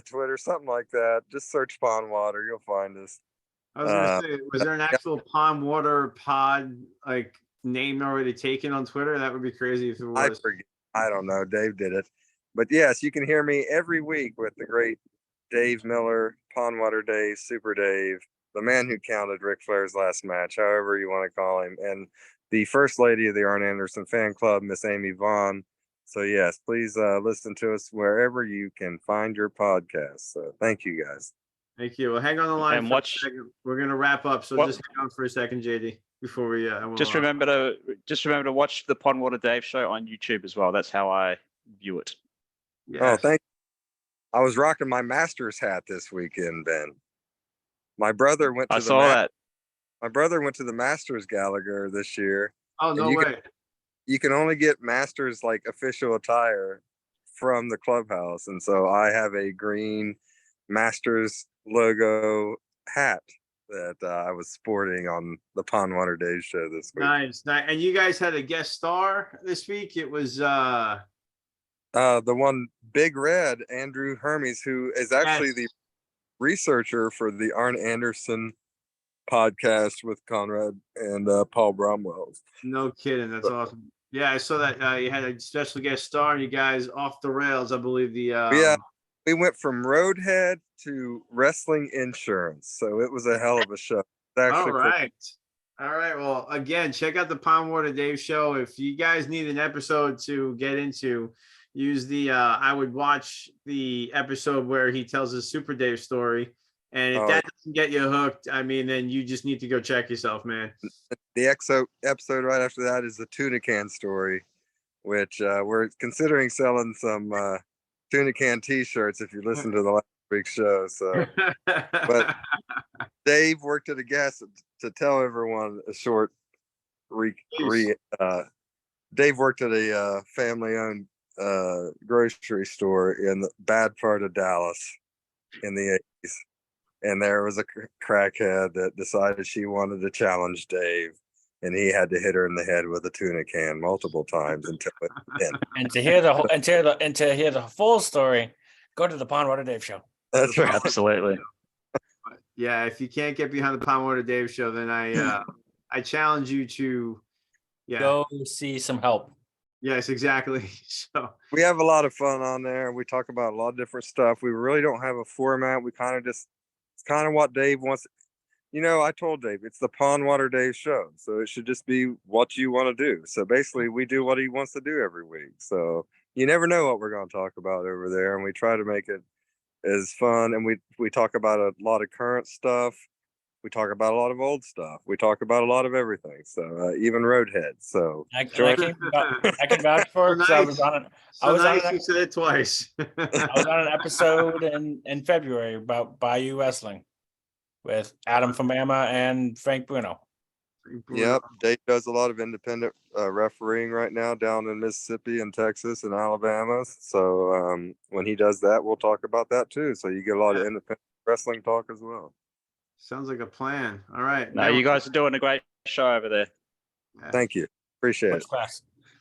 [SPEAKER 4] Twitter, something like that. Just search Pondwater. You'll find us.
[SPEAKER 1] I was gonna say, was there an actual Pondwater Pod like name already taken on Twitter? That would be crazy if it
[SPEAKER 4] I
[SPEAKER 1] was.
[SPEAKER 4] forget. I don't know. Dave did it. But yes, you can hear me every week with the great Dave Miller, Pondwater Dave, Super Dave, the man who counted Ric Flair's last match, however you want to call him, and the first lady of the Arn Anderson fan club, Miss Amy Vaughn. So yes, please listen to us wherever you can find your podcast. So thank you guys.
[SPEAKER 1] Thank you. Well, hang on the line
[SPEAKER 3] And
[SPEAKER 1] for
[SPEAKER 3] watch-
[SPEAKER 1] a second. We're gonna wrap up, so
[SPEAKER 3] What-
[SPEAKER 1] just hang on for a second, JD, before we.
[SPEAKER 3] Just remember to watch the Pondwater Dave Show on YouTube as well. That's how I view it.
[SPEAKER 4] Oh, thank you. I was rocking my Masters hat this weekend, Ben. My brother went to
[SPEAKER 3] I saw that.
[SPEAKER 4] My brother went to the Masters Gallagher this year.
[SPEAKER 1] Oh, no
[SPEAKER 4] you
[SPEAKER 1] way.
[SPEAKER 4] you can only get Masters like official attire from the clubhouse, and so I have a green Masters logo hat that I was sporting on the Pondwater Dave Show this week.
[SPEAKER 1] Nice. And you guys had a guest star this week. It was
[SPEAKER 4] The one Big Red, Andrew Hermes, who is actually
[SPEAKER 1] yes.
[SPEAKER 4] the researcher for the Arn Anderson podcast with Conrad and Paul Bromwell.
[SPEAKER 1] No kidding. That's awesome. Yeah, I saw that you had a special guest star and you guys off the rails, I believe
[SPEAKER 4] Yeah, we went from Roadhead to wrestling insurance. So it was a hell of a show.
[SPEAKER 1] All right. All right. Well, again, check out the Pondwater Dave Show. If you guys need an episode to get into, use the I would watch the episode where he tells his Super Dave story. And if that doesn't get you hooked, I mean, then you just need to go check yourself, man.
[SPEAKER 4] The episode right after that is the tuna can story, which we're considering selling some tuna can t-shirts if you listen to the last week's show. So, but Dave worked at a gas to tell everyone a short Dave worked at a family-owned grocery store in the bad part of Dallas in the 80s. And there was a crackhead that decided she wanted to challenge Dave, and he had to hit her in the head with a tuna can multiple times until it ended.
[SPEAKER 2] And to hear the whole, and to hear the full story, go to the Pondwater Dave Show.
[SPEAKER 4] That's right.
[SPEAKER 3] Absolutely.
[SPEAKER 1] Yeah, if you can't get behind the Pondwater Dave Show, then I challenge you to
[SPEAKER 2] go see some help.
[SPEAKER 1] Yes, exactly. So
[SPEAKER 4] we have a lot of fun on there. We talk about a lot of different stuff. We really don't have a format. We kind of just, it's kind of what Dave wants. You know, I told Dave it's the Pondwater Dave Show, so it should just be what you want to do. So basically, we do what he wants to do every week. So you never know what we're going to talk about over there, and we try to make it as fun. And we talk about a lot of current stuff. We talk about a lot of old stuff. We talk about a lot of everything. So even Roadhead. So
[SPEAKER 2] I can vouch for it.
[SPEAKER 1] Nice.
[SPEAKER 2] I was on it.
[SPEAKER 1] You said it twice.
[SPEAKER 2] I was on an episode in February about Bayou Wrestling with Adam from Bama and Frank Bruno.
[SPEAKER 4] Yep, Dave does a lot of independent refereeing right now down in Mississippi and Texas and Alabama. So when he does that, we'll talk about that too. So you get a lot of independent wrestling talk as well.
[SPEAKER 1] Sounds like a plan. All right.
[SPEAKER 3] No, you guys are doing a great show over there.
[SPEAKER 4] Thank you. Appreciate it.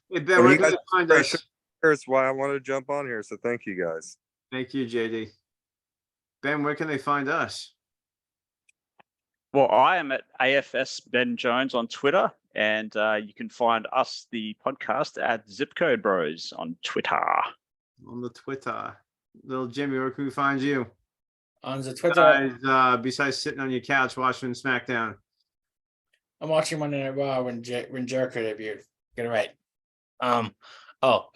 [SPEAKER 1] Hey, Ben, where can they find us?
[SPEAKER 4] That's why I wanted to jump on here. So thank you guys.
[SPEAKER 1] Thank you, JD. Ben, where can they find us?
[SPEAKER 3] Well, I am at AFS Ben Jones on Twitter, and you can find us, the podcast, at Zip Code Bros on Twitter.
[SPEAKER 1] On the Twitter. Little Jimmy, where can we find you?
[SPEAKER 2] On the Twitter.
[SPEAKER 1] Besides sitting on your couch watching SmackDown.
[SPEAKER 2] I'm watching Monday Night Raw when Jericho debuted. Get it right.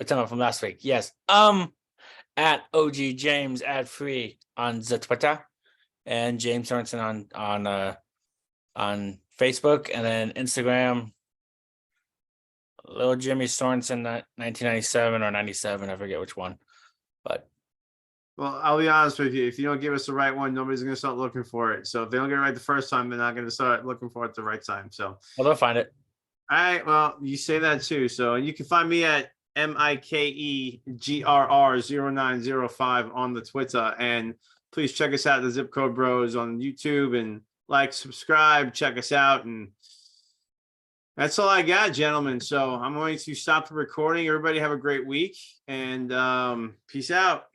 [SPEAKER 2] It's on from last week. Yes. At OG James @free on the Twitter, and James Sorensen on Facebook, and then Instagram. Little Jimmy Sorensen 1997 or 97, I forget which one. But
[SPEAKER 1] well, I'll be honest with you. If you don't give us the right one, nobody's going to start looking for it. So if they don't get it right the first time, they're not going to start looking for it the right time. So
[SPEAKER 2] they'll find it.
[SPEAKER 1] All right. Well, you say that too. So you can find me at MikeGRR 0905 on the Twitter. And please check us out, the Zip Code Bros on YouTube, and subscribe, check us out. And that's all I got, gentlemen. So I'm going to stop the recording. Everybody have a great week, and peace out.